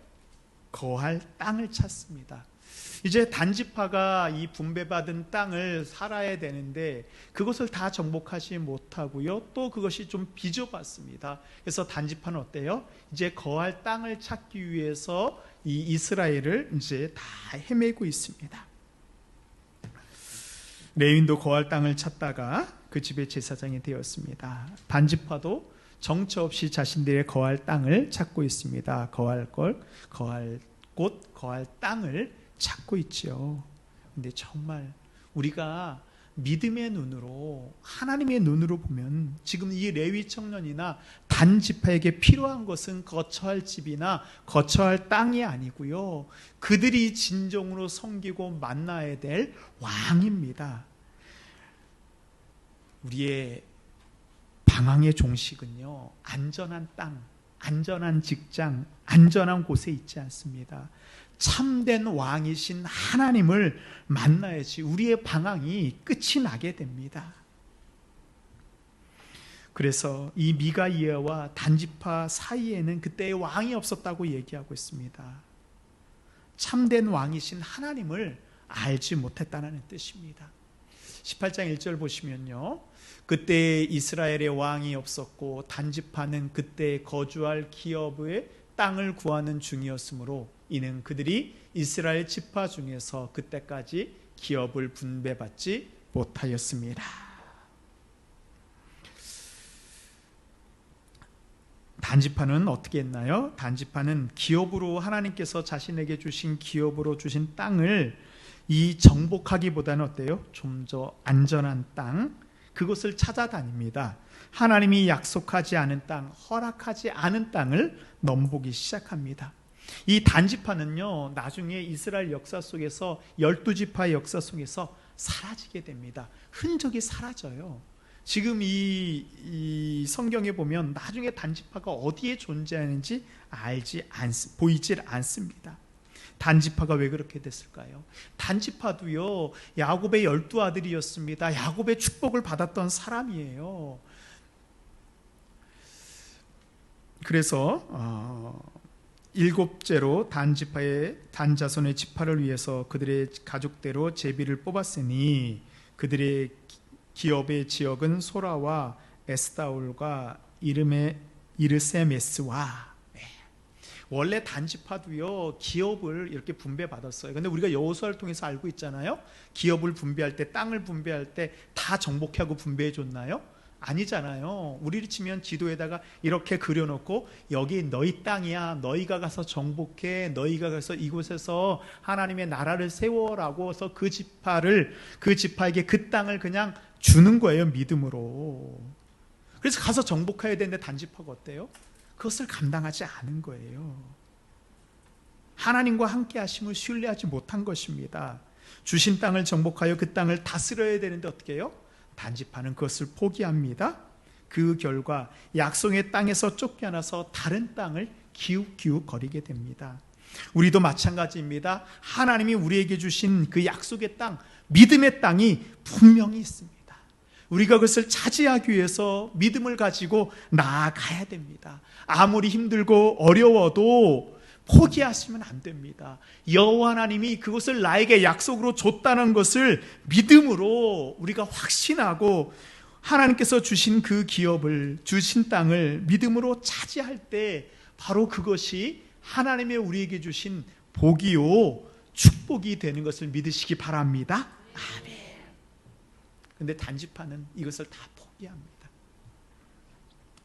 거할 땅을 찾습니다. 이제 단지파가 이 분배받은 땅을 살아야 되는데 그것을 다 정복하지 못하고요. 또 그것이 좀 비좁았습니다. 그래서 단지파는 어때요? 이제 거할 땅을 찾기 위해서 이 이스라엘을 이제 다 헤매고 있습니다. 레위인도 거할 땅을 찾다가 그 집의 제사장이 되었습니다. 단지파도 정처 없이 자신들의 거할 땅을 찾고 있습니다. 거할 곳, 거할 땅을 찾고 있죠. 근데 정말 우리가 믿음의 눈으로, 하나님의 눈으로 보면 지금 이 레위 청년이나 단지파에게 필요한 것은 거처할 집이나 거처할 땅이 아니고요, 그들이 진정으로 섬기고 만나야 될 왕입니다. 우리의 방황의 종식은요, 안전한 땅, 안전한 직장, 안전한 곳에 있지 않습니다. 참된 왕이신 하나님을 만나야지 우리의 방황이 끝이 나게 됩니다. 그래서 이 미가이아와 단지파 사이에는 그때의 왕이 없었다고 얘기하고 있습니다. 참된 왕이신 하나님을 알지 못했다는 뜻입니다. 18장 1절 보시면요, 그때 이스라엘의 왕이 없었고 단지파는 그때 거주할 기업의 땅을 구하는 중이었으므로 이는 그들이 이스라엘 지파 중에서 그때까지 기업을 분배받지 못하였습니다. 단지파는 어떻게 했나요? 단지파는 기업으로, 하나님께서 자신에게 주신 기업으로 주신 땅을 이 정복하기보다는 어때요? 좀 더 안전한 땅, 그것을 찾아다닙니다. 하나님이 약속하지 않은 땅, 허락하지 않은 땅을 넘보기 시작합니다. 이 단지파는요, 나중에 이스라엘 역사 속에서 12지파의 역사 속에서 사라지게 됩니다. 흔적이 사라져요. 지금 이 성경에 보면 나중에 단지파가 어디에 존재하는지 보이질 않습니다. 단지파가 왜 그렇게 됐을까요? 단지파도요, 야곱의 12아들이었습니다. 야곱의 축복을 받았던 사람이에요. 그래서 일곱째로 단지파의 단자손의 지파를 위해서 그들의 가족대로 제비를 뽑았으니 그들의 기업의 지역은 소라와 에스다올과 이르세메스와, 원래 단지파도요 기업을 이렇게 분배받았어요. 근데 우리가 여호수아를 통해서 알고 있잖아요. 기업을 분배할 때, 땅을 분배할 때 다 정복하고 분배해 줬나요? 아니잖아요. 우리를 치면 지도에다가 이렇게 그려놓고 여기 너희 땅이야, 너희가 가서 정복해, 너희가 가서 이곳에서 하나님의 나라를 세워라고 해서 그 지파에게 그 땅을 그냥 주는 거예요, 믿음으로. 그래서 가서 정복해야 되는데 단지파가 어때요? 그것을 감당하지 않은 거예요. 하나님과 함께 하심을 신뢰하지 못한 것입니다. 주신 땅을 정복하여 그 땅을 다스려야 되는데 어떻게 해요? 단지파는 그것을 포기합니다. 그 결과 약속의 땅에서 쫓겨나서 다른 땅을 기웃기웃 거리게 됩니다. 우리도 마찬가지입니다. 하나님이 우리에게 주신 그 약속의 땅, 믿음의 땅이 분명히 있습니다. 우리가 그것을 차지하기 위해서 믿음을 가지고 나아가야 됩니다. 아무리 힘들고 어려워도 포기하시면 안 됩니다. 여호와 하나님이 그것을 나에게 약속으로 줬다는 것을 믿음으로 우리가 확신하고 하나님께서 주신 그 기업을, 주신 땅을 믿음으로 차지할 때 바로 그것이 하나님의 우리에게 주신 복이요 축복이 되는 것을 믿으시기 바랍니다. 아멘. 근데 단지파는 이것을 다 포기합니다.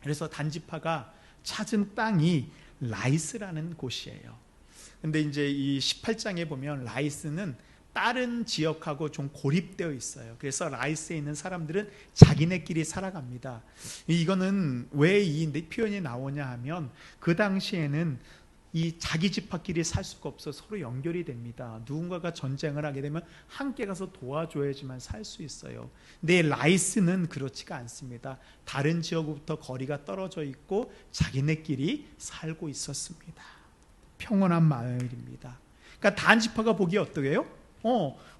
그래서 단지파가 찾은 땅이 라이스라는 곳이에요. 근데 이제 이 18장에 보면 라이스는 다른 지역하고 좀 고립되어 있어요. 그래서 라이스에 있는 사람들은 자기네끼리 살아갑니다. 이거는 왜 이 표현이 나오냐 하면 그 당시에는 이 자기 지파끼리 살 수가 없어 서로 연결이 됩니다. 누군가가 전쟁을 하게 되면 함께 가서 도와줘야지만 살 수 있어요. 근데 라이스는 그렇지가 않습니다. 다른 지역부터 거리가 떨어져 있고 자기네끼리 살고 있었습니다. 평온한 마을입니다. 그러니까 단지파가 보기에 어떠해요?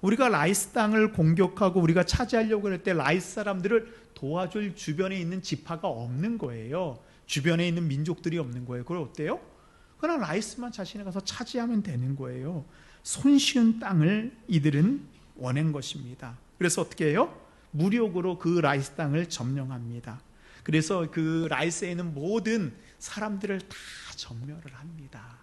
우리가 라이스 땅을 공격하고 우리가 차지하려고 할 때 라이스 사람들을 도와줄 주변에 있는 지파가 없는 거예요. 주변에 있는 민족들이 없는 거예요. 그걸 어때요? 그냥 라이스만 자신이 가서 차지하면 되는 거예요. 손쉬운 땅을 이들은 원한 것입니다. 그래서 어떻게 해요? 무력으로 그 라이스 땅을 점령합니다. 그래서 그 라이스에 있는 모든 사람들을 다 전멸을 합니다.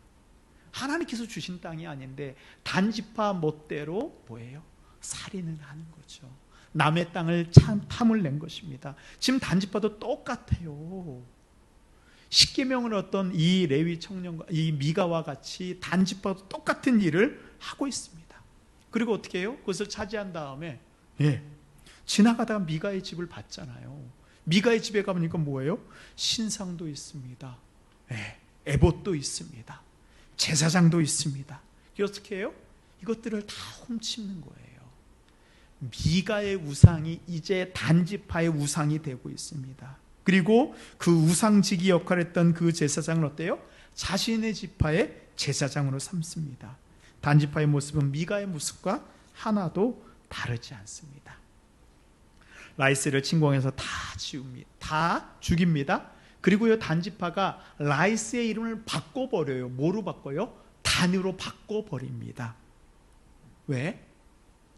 하나님께서 주신 땅이 아닌데 단지파 멋대로 뭐예요? 살인을 하는 거죠. 남의 땅을 탐을 낸 것입니다. 지금 단지파도 똑같아요. 십계명을 얻던 이 레위 청년과 이 미가와 같이 단지파도 똑같은 일을 하고 있습니다. 그리고 어떻게 해요? 그것을 차지한 다음에 지나가다가 미가의 집을 봤잖아요. 미가의 집에 가보니까 뭐예요? 신상도 있습니다. 에봇도 있습니다. 제사장도 있습니다. 어떻게 해요? 이것들을 다 훔치는 거예요. 미가의 우상이 이제 단지파의 우상이 되고 있습니다. 그리고 그 우상지기 역할을 했던 그 제사장은 어때요? 자신의 지파의 제사장으로 삼습니다. 단지파의 모습은 미가의 모습과 하나도 다르지 않습니다. 라이스를 침공해서 다 지웁니다. 다 죽입니다. 그리고요, 단지파가 라이스의 이름을 바꿔버려요. 뭐로 바꿔요? 단으로 바꿔버립니다. 왜?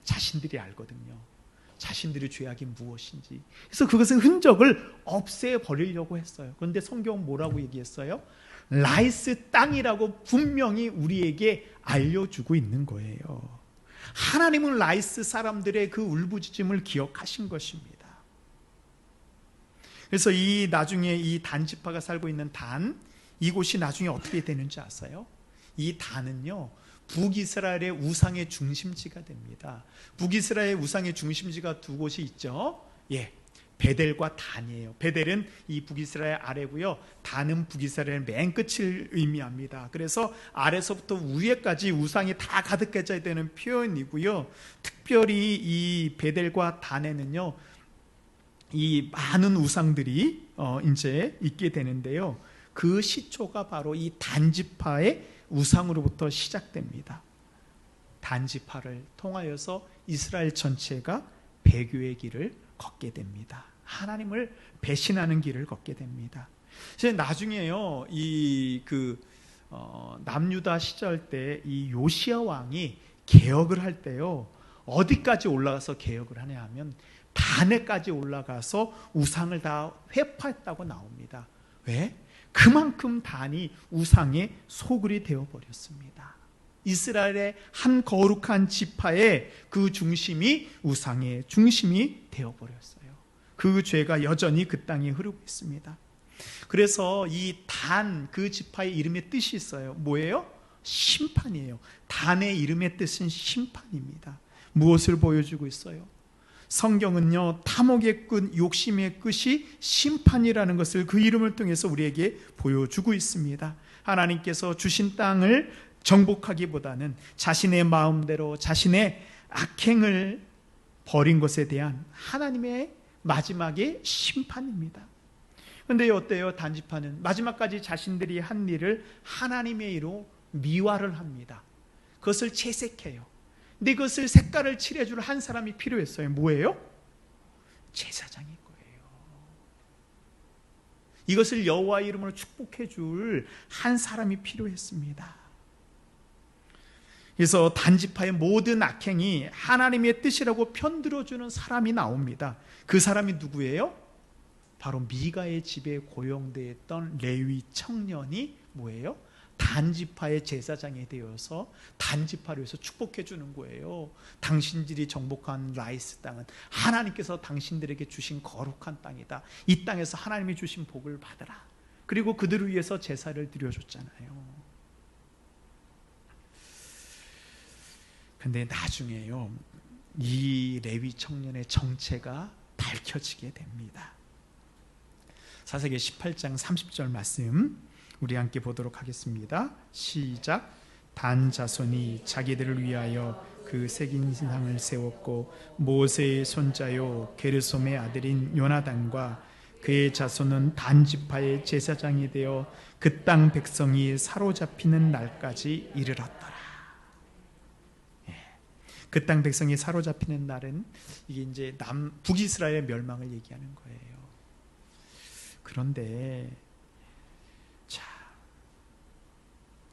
자신들이 알거든요. 자신들의 죄악이 무엇인지. 그래서 그것의 흔적을 없애버리려고 했어요. 그런데 성경은 뭐라고 얘기했어요? 라이스 땅이라고 분명히 우리에게 알려주고 있는 거예요. 하나님은 라이스 사람들의 그 울부짖음을 기억하신 것입니다. 그래서 이 나중에 이 단지파가 살고 있는 단, 이곳이 나중에 어떻게 되는지 아세요? 이 단은요, 북이스라엘의 우상의 중심지가 됩니다. 북이스라엘의 우상의 중심지가 두 곳이 있죠. 베델과 단이에요. 베델은 이 북이스라엘 아래고요, 단은 북이스라엘 맨 끝을 의미합니다. 그래서 아래서부터 위에까지 우상이 다 가득해져야 되는 표현이고요. 특별히 이 베델과 단에는요, 이 많은 우상들이 이제 있게 되는데요. 그 시초가 바로 이 단지파의 우상으로부터 시작됩니다. 단지파를 통하여서 이스라엘 전체가 배교의 길을 걷게 됩니다. 하나님을 배신하는 길을 걷게 됩니다. 나중에요, 남유다 시절 때 이 요시야 왕이 개혁을 할 때요, 어디까지 올라가서 개혁을 하냐 하면 단에까지 올라가서 우상을 다 회파했다고 나옵니다. 왜? 그만큼 단이 우상의 소굴이 되어버렸습니다. 이스라엘의 한 거룩한 지파의 그 중심이 우상의 중심이 되어버렸어요. 그 죄가 여전히 그 땅에 흐르고 있습니다. 그래서 이 단, 그 지파의 이름의 뜻이 있어요. 뭐예요? 심판이에요. 단의 이름의 뜻은 심판입니다. 무엇을 보여주고 있어요? 성경은요, 탐욕의 끝, 욕심의 끝이 심판이라는 것을 그 이름을 통해서 우리에게 보여주고 있습니다. 하나님께서 주신 땅을 정복하기보다는 자신의 마음대로 자신의 악행을 버린 것에 대한 하나님의 마지막의 심판입니다. 그런데 어때요? 단지파는 마지막까지 자신들이 한 일을 하나님의 이로 미화를 합니다. 그것을 채색해요. 근데 그것을 색깔을 칠해줄 한 사람이 필요했어요. 뭐예요? 제사장인 거예요. 이것을 여호와의 이름으로 축복해 줄 한 사람이 필요했습니다. 그래서 단지파의 모든 악행이 하나님의 뜻이라고 편들어주는 사람이 나옵니다. 그 사람이 누구예요? 바로 미가의 집에 고용되어 있던 레위 청년이 뭐예요? 단지파의 제사장이 되어서 단지파를 위해서 축복해 주는 거예요. 당신들이 정복한 라이스 땅은 하나님께서 당신들에게 주신 거룩한 땅이다. 이 땅에서 하나님이 주신 복을 받으라. 그리고 그들을 위해서 제사를 드려줬잖아요. 근데 나중에요, 이 레위 청년의 정체가 밝혀지게 됩니다. 사사기 18장 30절 말씀 우리 함께 보도록 하겠습니다. 시작. 단 자손이 자기들을 위하여 그 새긴 신상을 세웠고 모세의 손자요 게르솜의 아들인 요나단과 그의 자손은 단 지파의 제사장이 되어 그 땅 백성이 사로잡히는 날까지 이르렀더라. 그 땅 백성이 사로잡히는 날은 이게 이제 북이스라엘의 멸망을 얘기하는 거예요. 그런데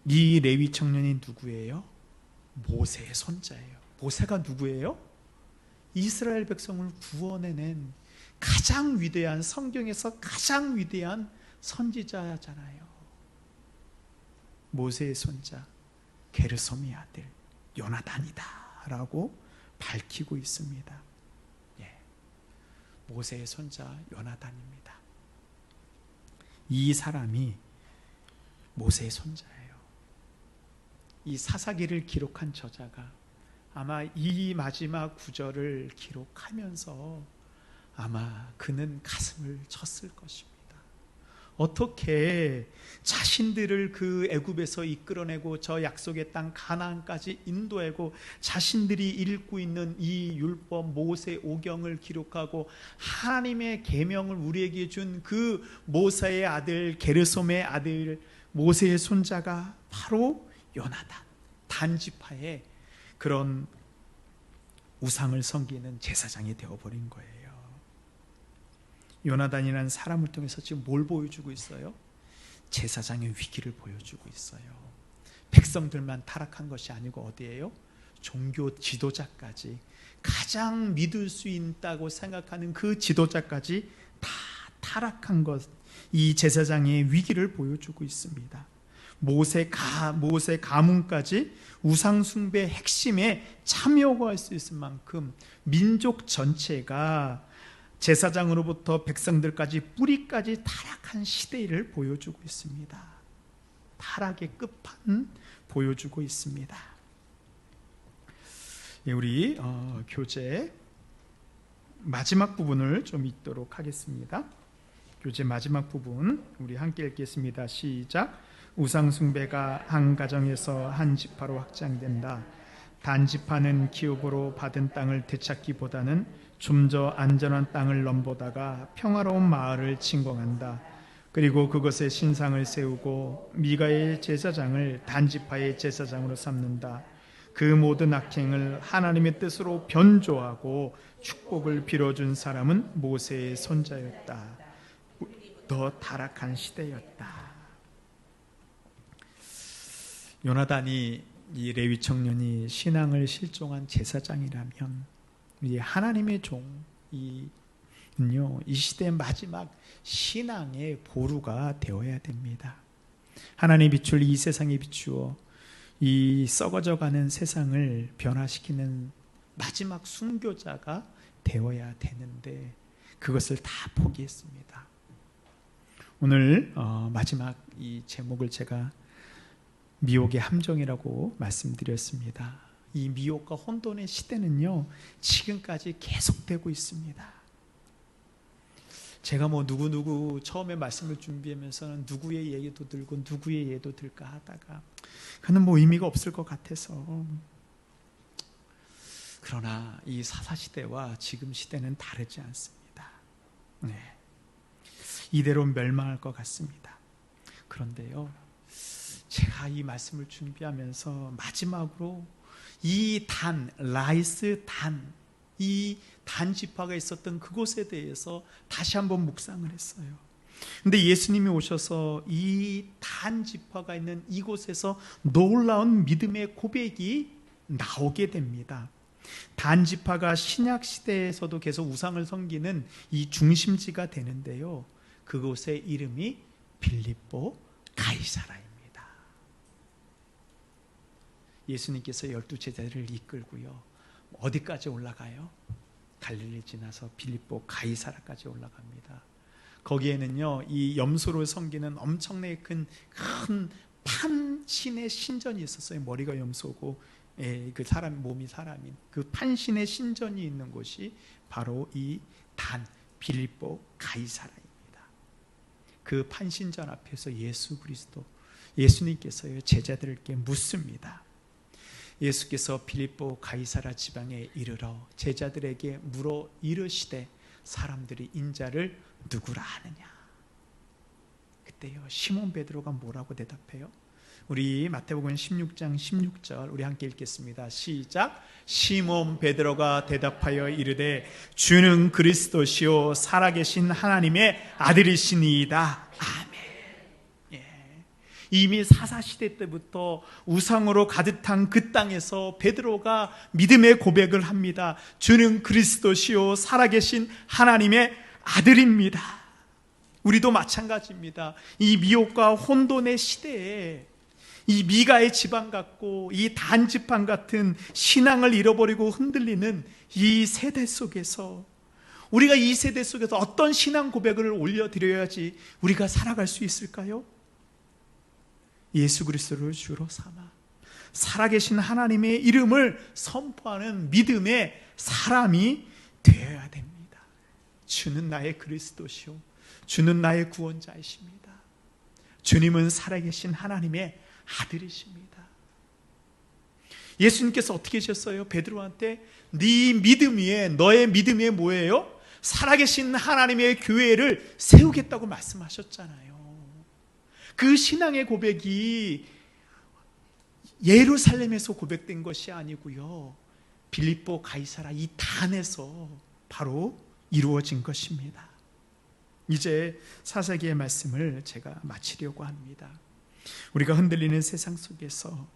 이 레위 청년이 누구예요? 모세의 손자예요. 모세가 누구예요? 이스라엘 백성을 구원해낸 가장 위대한, 성경에서 가장 위대한 선지자잖아요. 모세의 손자 게르솜의 아들 요나단이다 라고 밝히고 있습니다. 모세의 손자 요나단입니다. 이 사람이 모세의 손자예요. 이 사사기를 기록한 저자가 아마 이 마지막 구절을 기록하면서 아마 그는 가슴을 쳤을 것입니다. 어떻게 자신들을 그 애굽에서 이끌어내고 저 약속의 땅 가나안까지 인도하고 자신들이 읽고 있는 이 율법 모세 오경을 기록하고 하나님의 계명을 우리에게 준 그 모세의 아들 게르솜의 아들 모세의 손자가 바로 요나단, 단지파의 그런 우상을 섬기는 제사장이 되어버린 거예요. 요나단이라는 사람을 통해서 지금 뭘 보여주고 있어요? 제사장의 위기를 보여주고 있어요. 백성들만 타락한 것이 아니고 어디예요? 종교 지도자까지, 가장 믿을 수 있다고 생각하는 그 지도자까지 다 타락한 것, 이 제사장의 위기를 보여주고 있습니다. 모세 가문까지 우상 숭배 핵심에 참여할 수 있을 만큼 민족 전체가 제사장으로부터 백성들까지 뿌리까지 타락한 시대를 보여주고 있습니다. 타락의 끝판 보여주고 있습니다. 우리 교재 마지막 부분을 좀 읽도록 하겠습니다. 교재 마지막 부분 우리 함께 읽겠습니다. 시작. 우상 숭배가 한 가정에서 한 지파로 확장된다. 단지파는 기업으로 받은 땅을 되찾기보다는 좀 더 안전한 땅을 넘보다가 평화로운 마을을 침공한다. 그리고 그것에 신상을 세우고 미가의 제사장을 단지파의 제사장으로 삼는다. 그 모든 악행을 하나님의 뜻으로 변조하고 축복을 빌어준 사람은 모세의 손자였다. 더 타락한 시대였다. 요나단이, 이 레위 청년이 신앙을 실종한 제사장이라면 이 하나님의 종이 이 시대의 마지막 신앙의 보루가 되어야 됩니다. 하나님의 빛을 이 세상에 비추어 이 썩어져가는 세상을 변화시키는 마지막 순교자가 되어야 되는데 그것을 다 포기했습니다. 오늘 마지막 이 제목을 제가 미혹의 함정이라고 말씀드렸습니다. 이 미혹과 혼돈의 시대는요 지금까지 계속되고 있습니다. 제가 누구 처음에 말씀을 준비하면서는 누구의 얘기도 들고 누구의 예도 들까 하다가 그는 의미가 없을 것 같아서, 그러나 이 사사시대와 지금 시대는 다르지 않습니다. 이대로 멸망할 것 같습니다. 그런데요 제가 이 말씀을 준비하면서 마지막으로 이 라이스 이 단지파가 있었던 그곳에 대해서 다시 한번 묵상을 했어요. 근데 예수님이 오셔서 이 단지파가 있는 이곳에서 놀라운 믿음의 고백이 나오게 됩니다. 단지파가 신약 시대에서도 계속 우상을 섬기는 이 중심지가 되는데요, 그곳의 이름이 빌립보 가이사라입니다. 예수님께서 12 제자들을 이끌고요 어디까지 올라가요? 갈릴리 지나서 빌립보 가이사라까지 올라갑니다. 거기에는요 이 염소를 섬기는 엄청나게 큰 판신의 신전이 있었어요. 머리가 염소고 그 사람 몸이 사람인 그 판신의 신전이 있는 곳이 바로 이 빌립보 가이사라입니다. 그 판신전 앞에서 예수님께서요 제자들에게 묻습니다. 예수께서 빌립보 가이사라 지방에 이르러 제자들에게 물어 이르시되 사람들이 인자를 누구라 하느냐. 그때요 시몬 베드로가 뭐라고 대답해요? 우리 마태복음 16장 16절 우리 함께 읽겠습니다. 시작. 시몬 베드로가 대답하여 이르되 주는 그리스도시요 살아계신 하나님의 아들이시니이다. 아멘. 이미 사사시대 때부터 우상으로 가득한 그 땅에서 베드로가 믿음의 고백을 합니다. 주는 그리스도시요 살아계신 하나님의 아들입니다. 우리도 마찬가지입니다. 이 미혹과 혼돈의 시대에 이 미가의 지방 같고 이 단지판 같은 신앙을 잃어버리고 흔들리는 이 세대 속에서 우리가 이 세대 속에서 어떤 신앙 고백을 올려드려야지 우리가 살아갈 수 있을까요? 예수 그리스도를 주로 삼아 살아계신 하나님의 이름을 선포하는 믿음의 사람이 되어야 됩니다. 주는 나의 그리스도시요 주는 나의 구원자이십니다. 주님은 살아계신 하나님의 아들이십니다. 예수님께서 어떻게 하셨어요? 베드로한테 네 믿음 위에 너의 믿음 위에 뭐예요? 살아계신 하나님의 교회를 세우겠다고 말씀하셨잖아요. 그 신앙의 고백이 예루살렘에서 고백된 것이 아니고요, 빌립보 가이사라 이 단에서 바로 이루어진 것입니다. 이제 사사기의 말씀을 제가 마치려고 합니다. 우리가 흔들리는 세상 속에서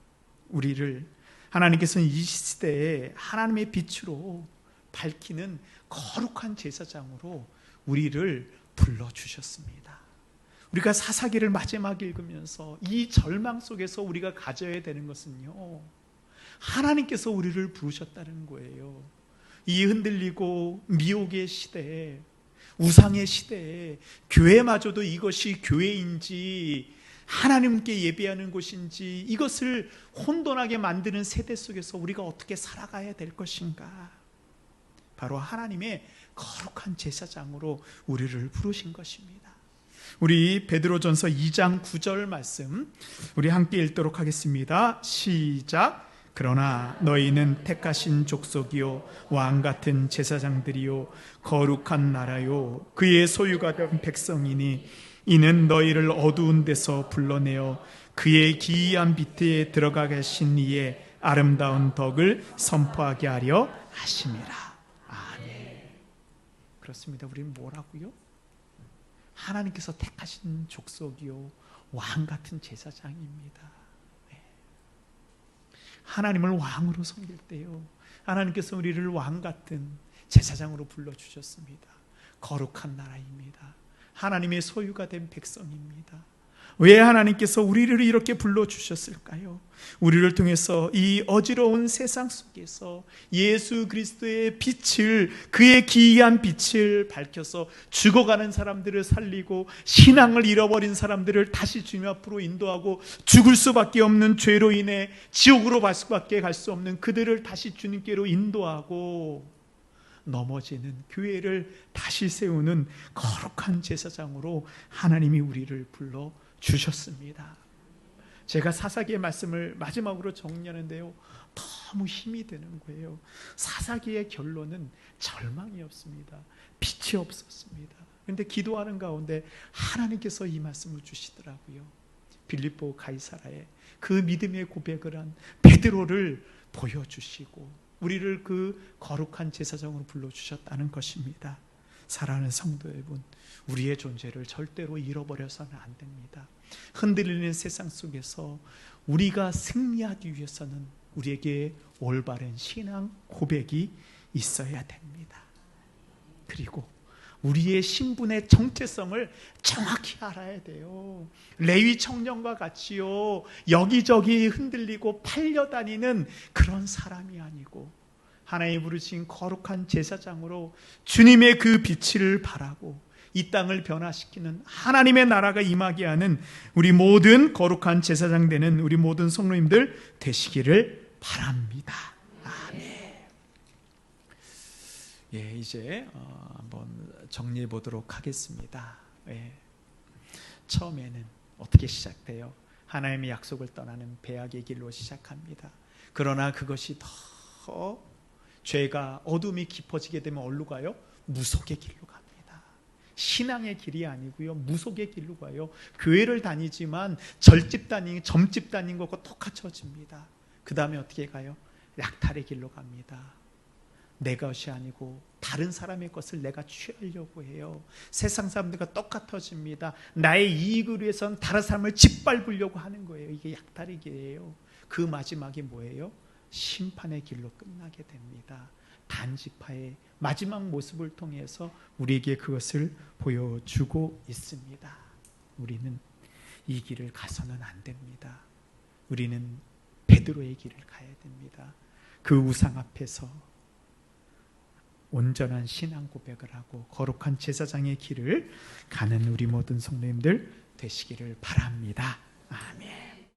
우리를 하나님께서는 이 시대에 하나님의 빛으로 밝히는 거룩한 제사장으로 우리를 불러주셨습니다. 우리가 사사기를 마지막 읽으면서 이 절망 속에서 우리가 가져야 되는 것은요, 하나님께서 우리를 부르셨다는 거예요. 이 흔들리고 미혹의 시대에, 우상의 시대에 교회마저도 이것이 교회인지 하나님께 예배하는 곳인지 이것을 혼돈하게 만드는 세대 속에서 우리가 어떻게 살아가야 될 것인가, 바로 하나님의 거룩한 제사장으로 우리를 부르신 것입니다. 우리 베드로전서 2장 9절 말씀 우리 함께 읽도록 하겠습니다. 시작. 그러나 너희는 택하신 족속이요 왕같은 제사장들이요 거룩한 나라요 그의 소유가 된 백성이니 이는 너희를 어두운 데서 불러내어 그의 기이한 빛에 들어가 계신 이의 아름다운 덕을 선포하게 하려 하심이라. 아멘. 그렇습니다. 우리는 뭐라고요? 하나님께서 택하신 족속이요 왕같은 제사장입니다. 네. 하나님을 왕으로 섬길 때요, 하나님께서 우리를 왕같은 제사장으로 불러주셨습니다. 거룩한 나라입니다. 하나님의 소유가 된 백성입니다. 왜 하나님께서 우리를 이렇게 불러주셨을까요? 우리를 통해서 이 어지러운 세상 속에서 예수 그리스도의 빛을, 그의 기이한 빛을 밝혀서 죽어가는 사람들을 살리고 신앙을 잃어버린 사람들을 다시 주님 앞으로 인도하고 죽을 수밖에 없는 죄로 인해 지옥으로 갈 수밖에 갈 수 없는 그들을 다시 주님께로 인도하고 넘어지는 교회를 다시 세우는 거룩한 제사장으로 하나님이 우리를 불러 주셨습니다. 제가 사사기의 말씀을 마지막으로 정리하는데요, 너무 힘이 드는 거예요. 사사기의 결론은 절망이었습니다. 빛이 없었습니다. 그런데 기도하는 가운데 하나님께서 이 말씀을 주시더라고요. 빌립보 가이사라에 그 믿음의 고백을 한 베드로를 보여주시고 우리를 그 거룩한 제사장으로 불러주셨다는 것입니다. 사랑하는 성도 여러분, 우리의 존재를 절대로 잃어버려서는 안 됩니다. 흔들리는 세상 속에서 우리가 승리하기 위해서는 우리에게 올바른 신앙 고백이 있어야 됩니다. 그리고 우리의 신분의 정체성을 정확히 알아야 돼요. 레위 청년과 같이요, 여기저기 흔들리고 팔려다니는 그런 사람이 아니고 하나님 부르신 거룩한 제사장으로 주님의 그 빛을 바라고 이 땅을 변화시키는 하나님의 나라가 임하게 하는 우리 모든 거룩한 제사장 되는 우리 모든 성도님들 되시기를 바랍니다. 아멘. 예, 이제 한번 정리해 보도록 하겠습니다. 예. 처음에는 어떻게 시작돼요? 하나님의 약속을 떠나는 배악의 길로 시작합니다. 그러나 그것이 더 죄가 어둠이 깊어지게 되면 어디로 가요? 무속의 길로 갑니다. 신앙의 길이 아니고요, 무속의 길로 가요. 교회를 다니지만 점집 다닌 것과 똑같아집니다. 그 다음에 어떻게 가요? 약탈의 길로 갑니다. 내 것이 아니고 다른 사람의 것을 내가 취하려고 해요. 세상 사람들과 똑같아집니다. 나의 이익을 위해서는 다른 사람을 짓밟으려고 하는 거예요. 이게 약탈이에요. 그 마지막이 뭐예요? 심판의 길로 끝나게 됩니다. 단지파의 마지막 모습을 통해서 우리에게 그것을 보여주고 있습니다. 우리는 이 길을 가서는 안 됩니다. 우리는 베드로의 길을 가야 됩니다. 그 우상 앞에서 온전한 신앙 고백을 하고 거룩한 제사장의 길을 가는 우리 모든 성도님들 되시기를 바랍니다. 아멘.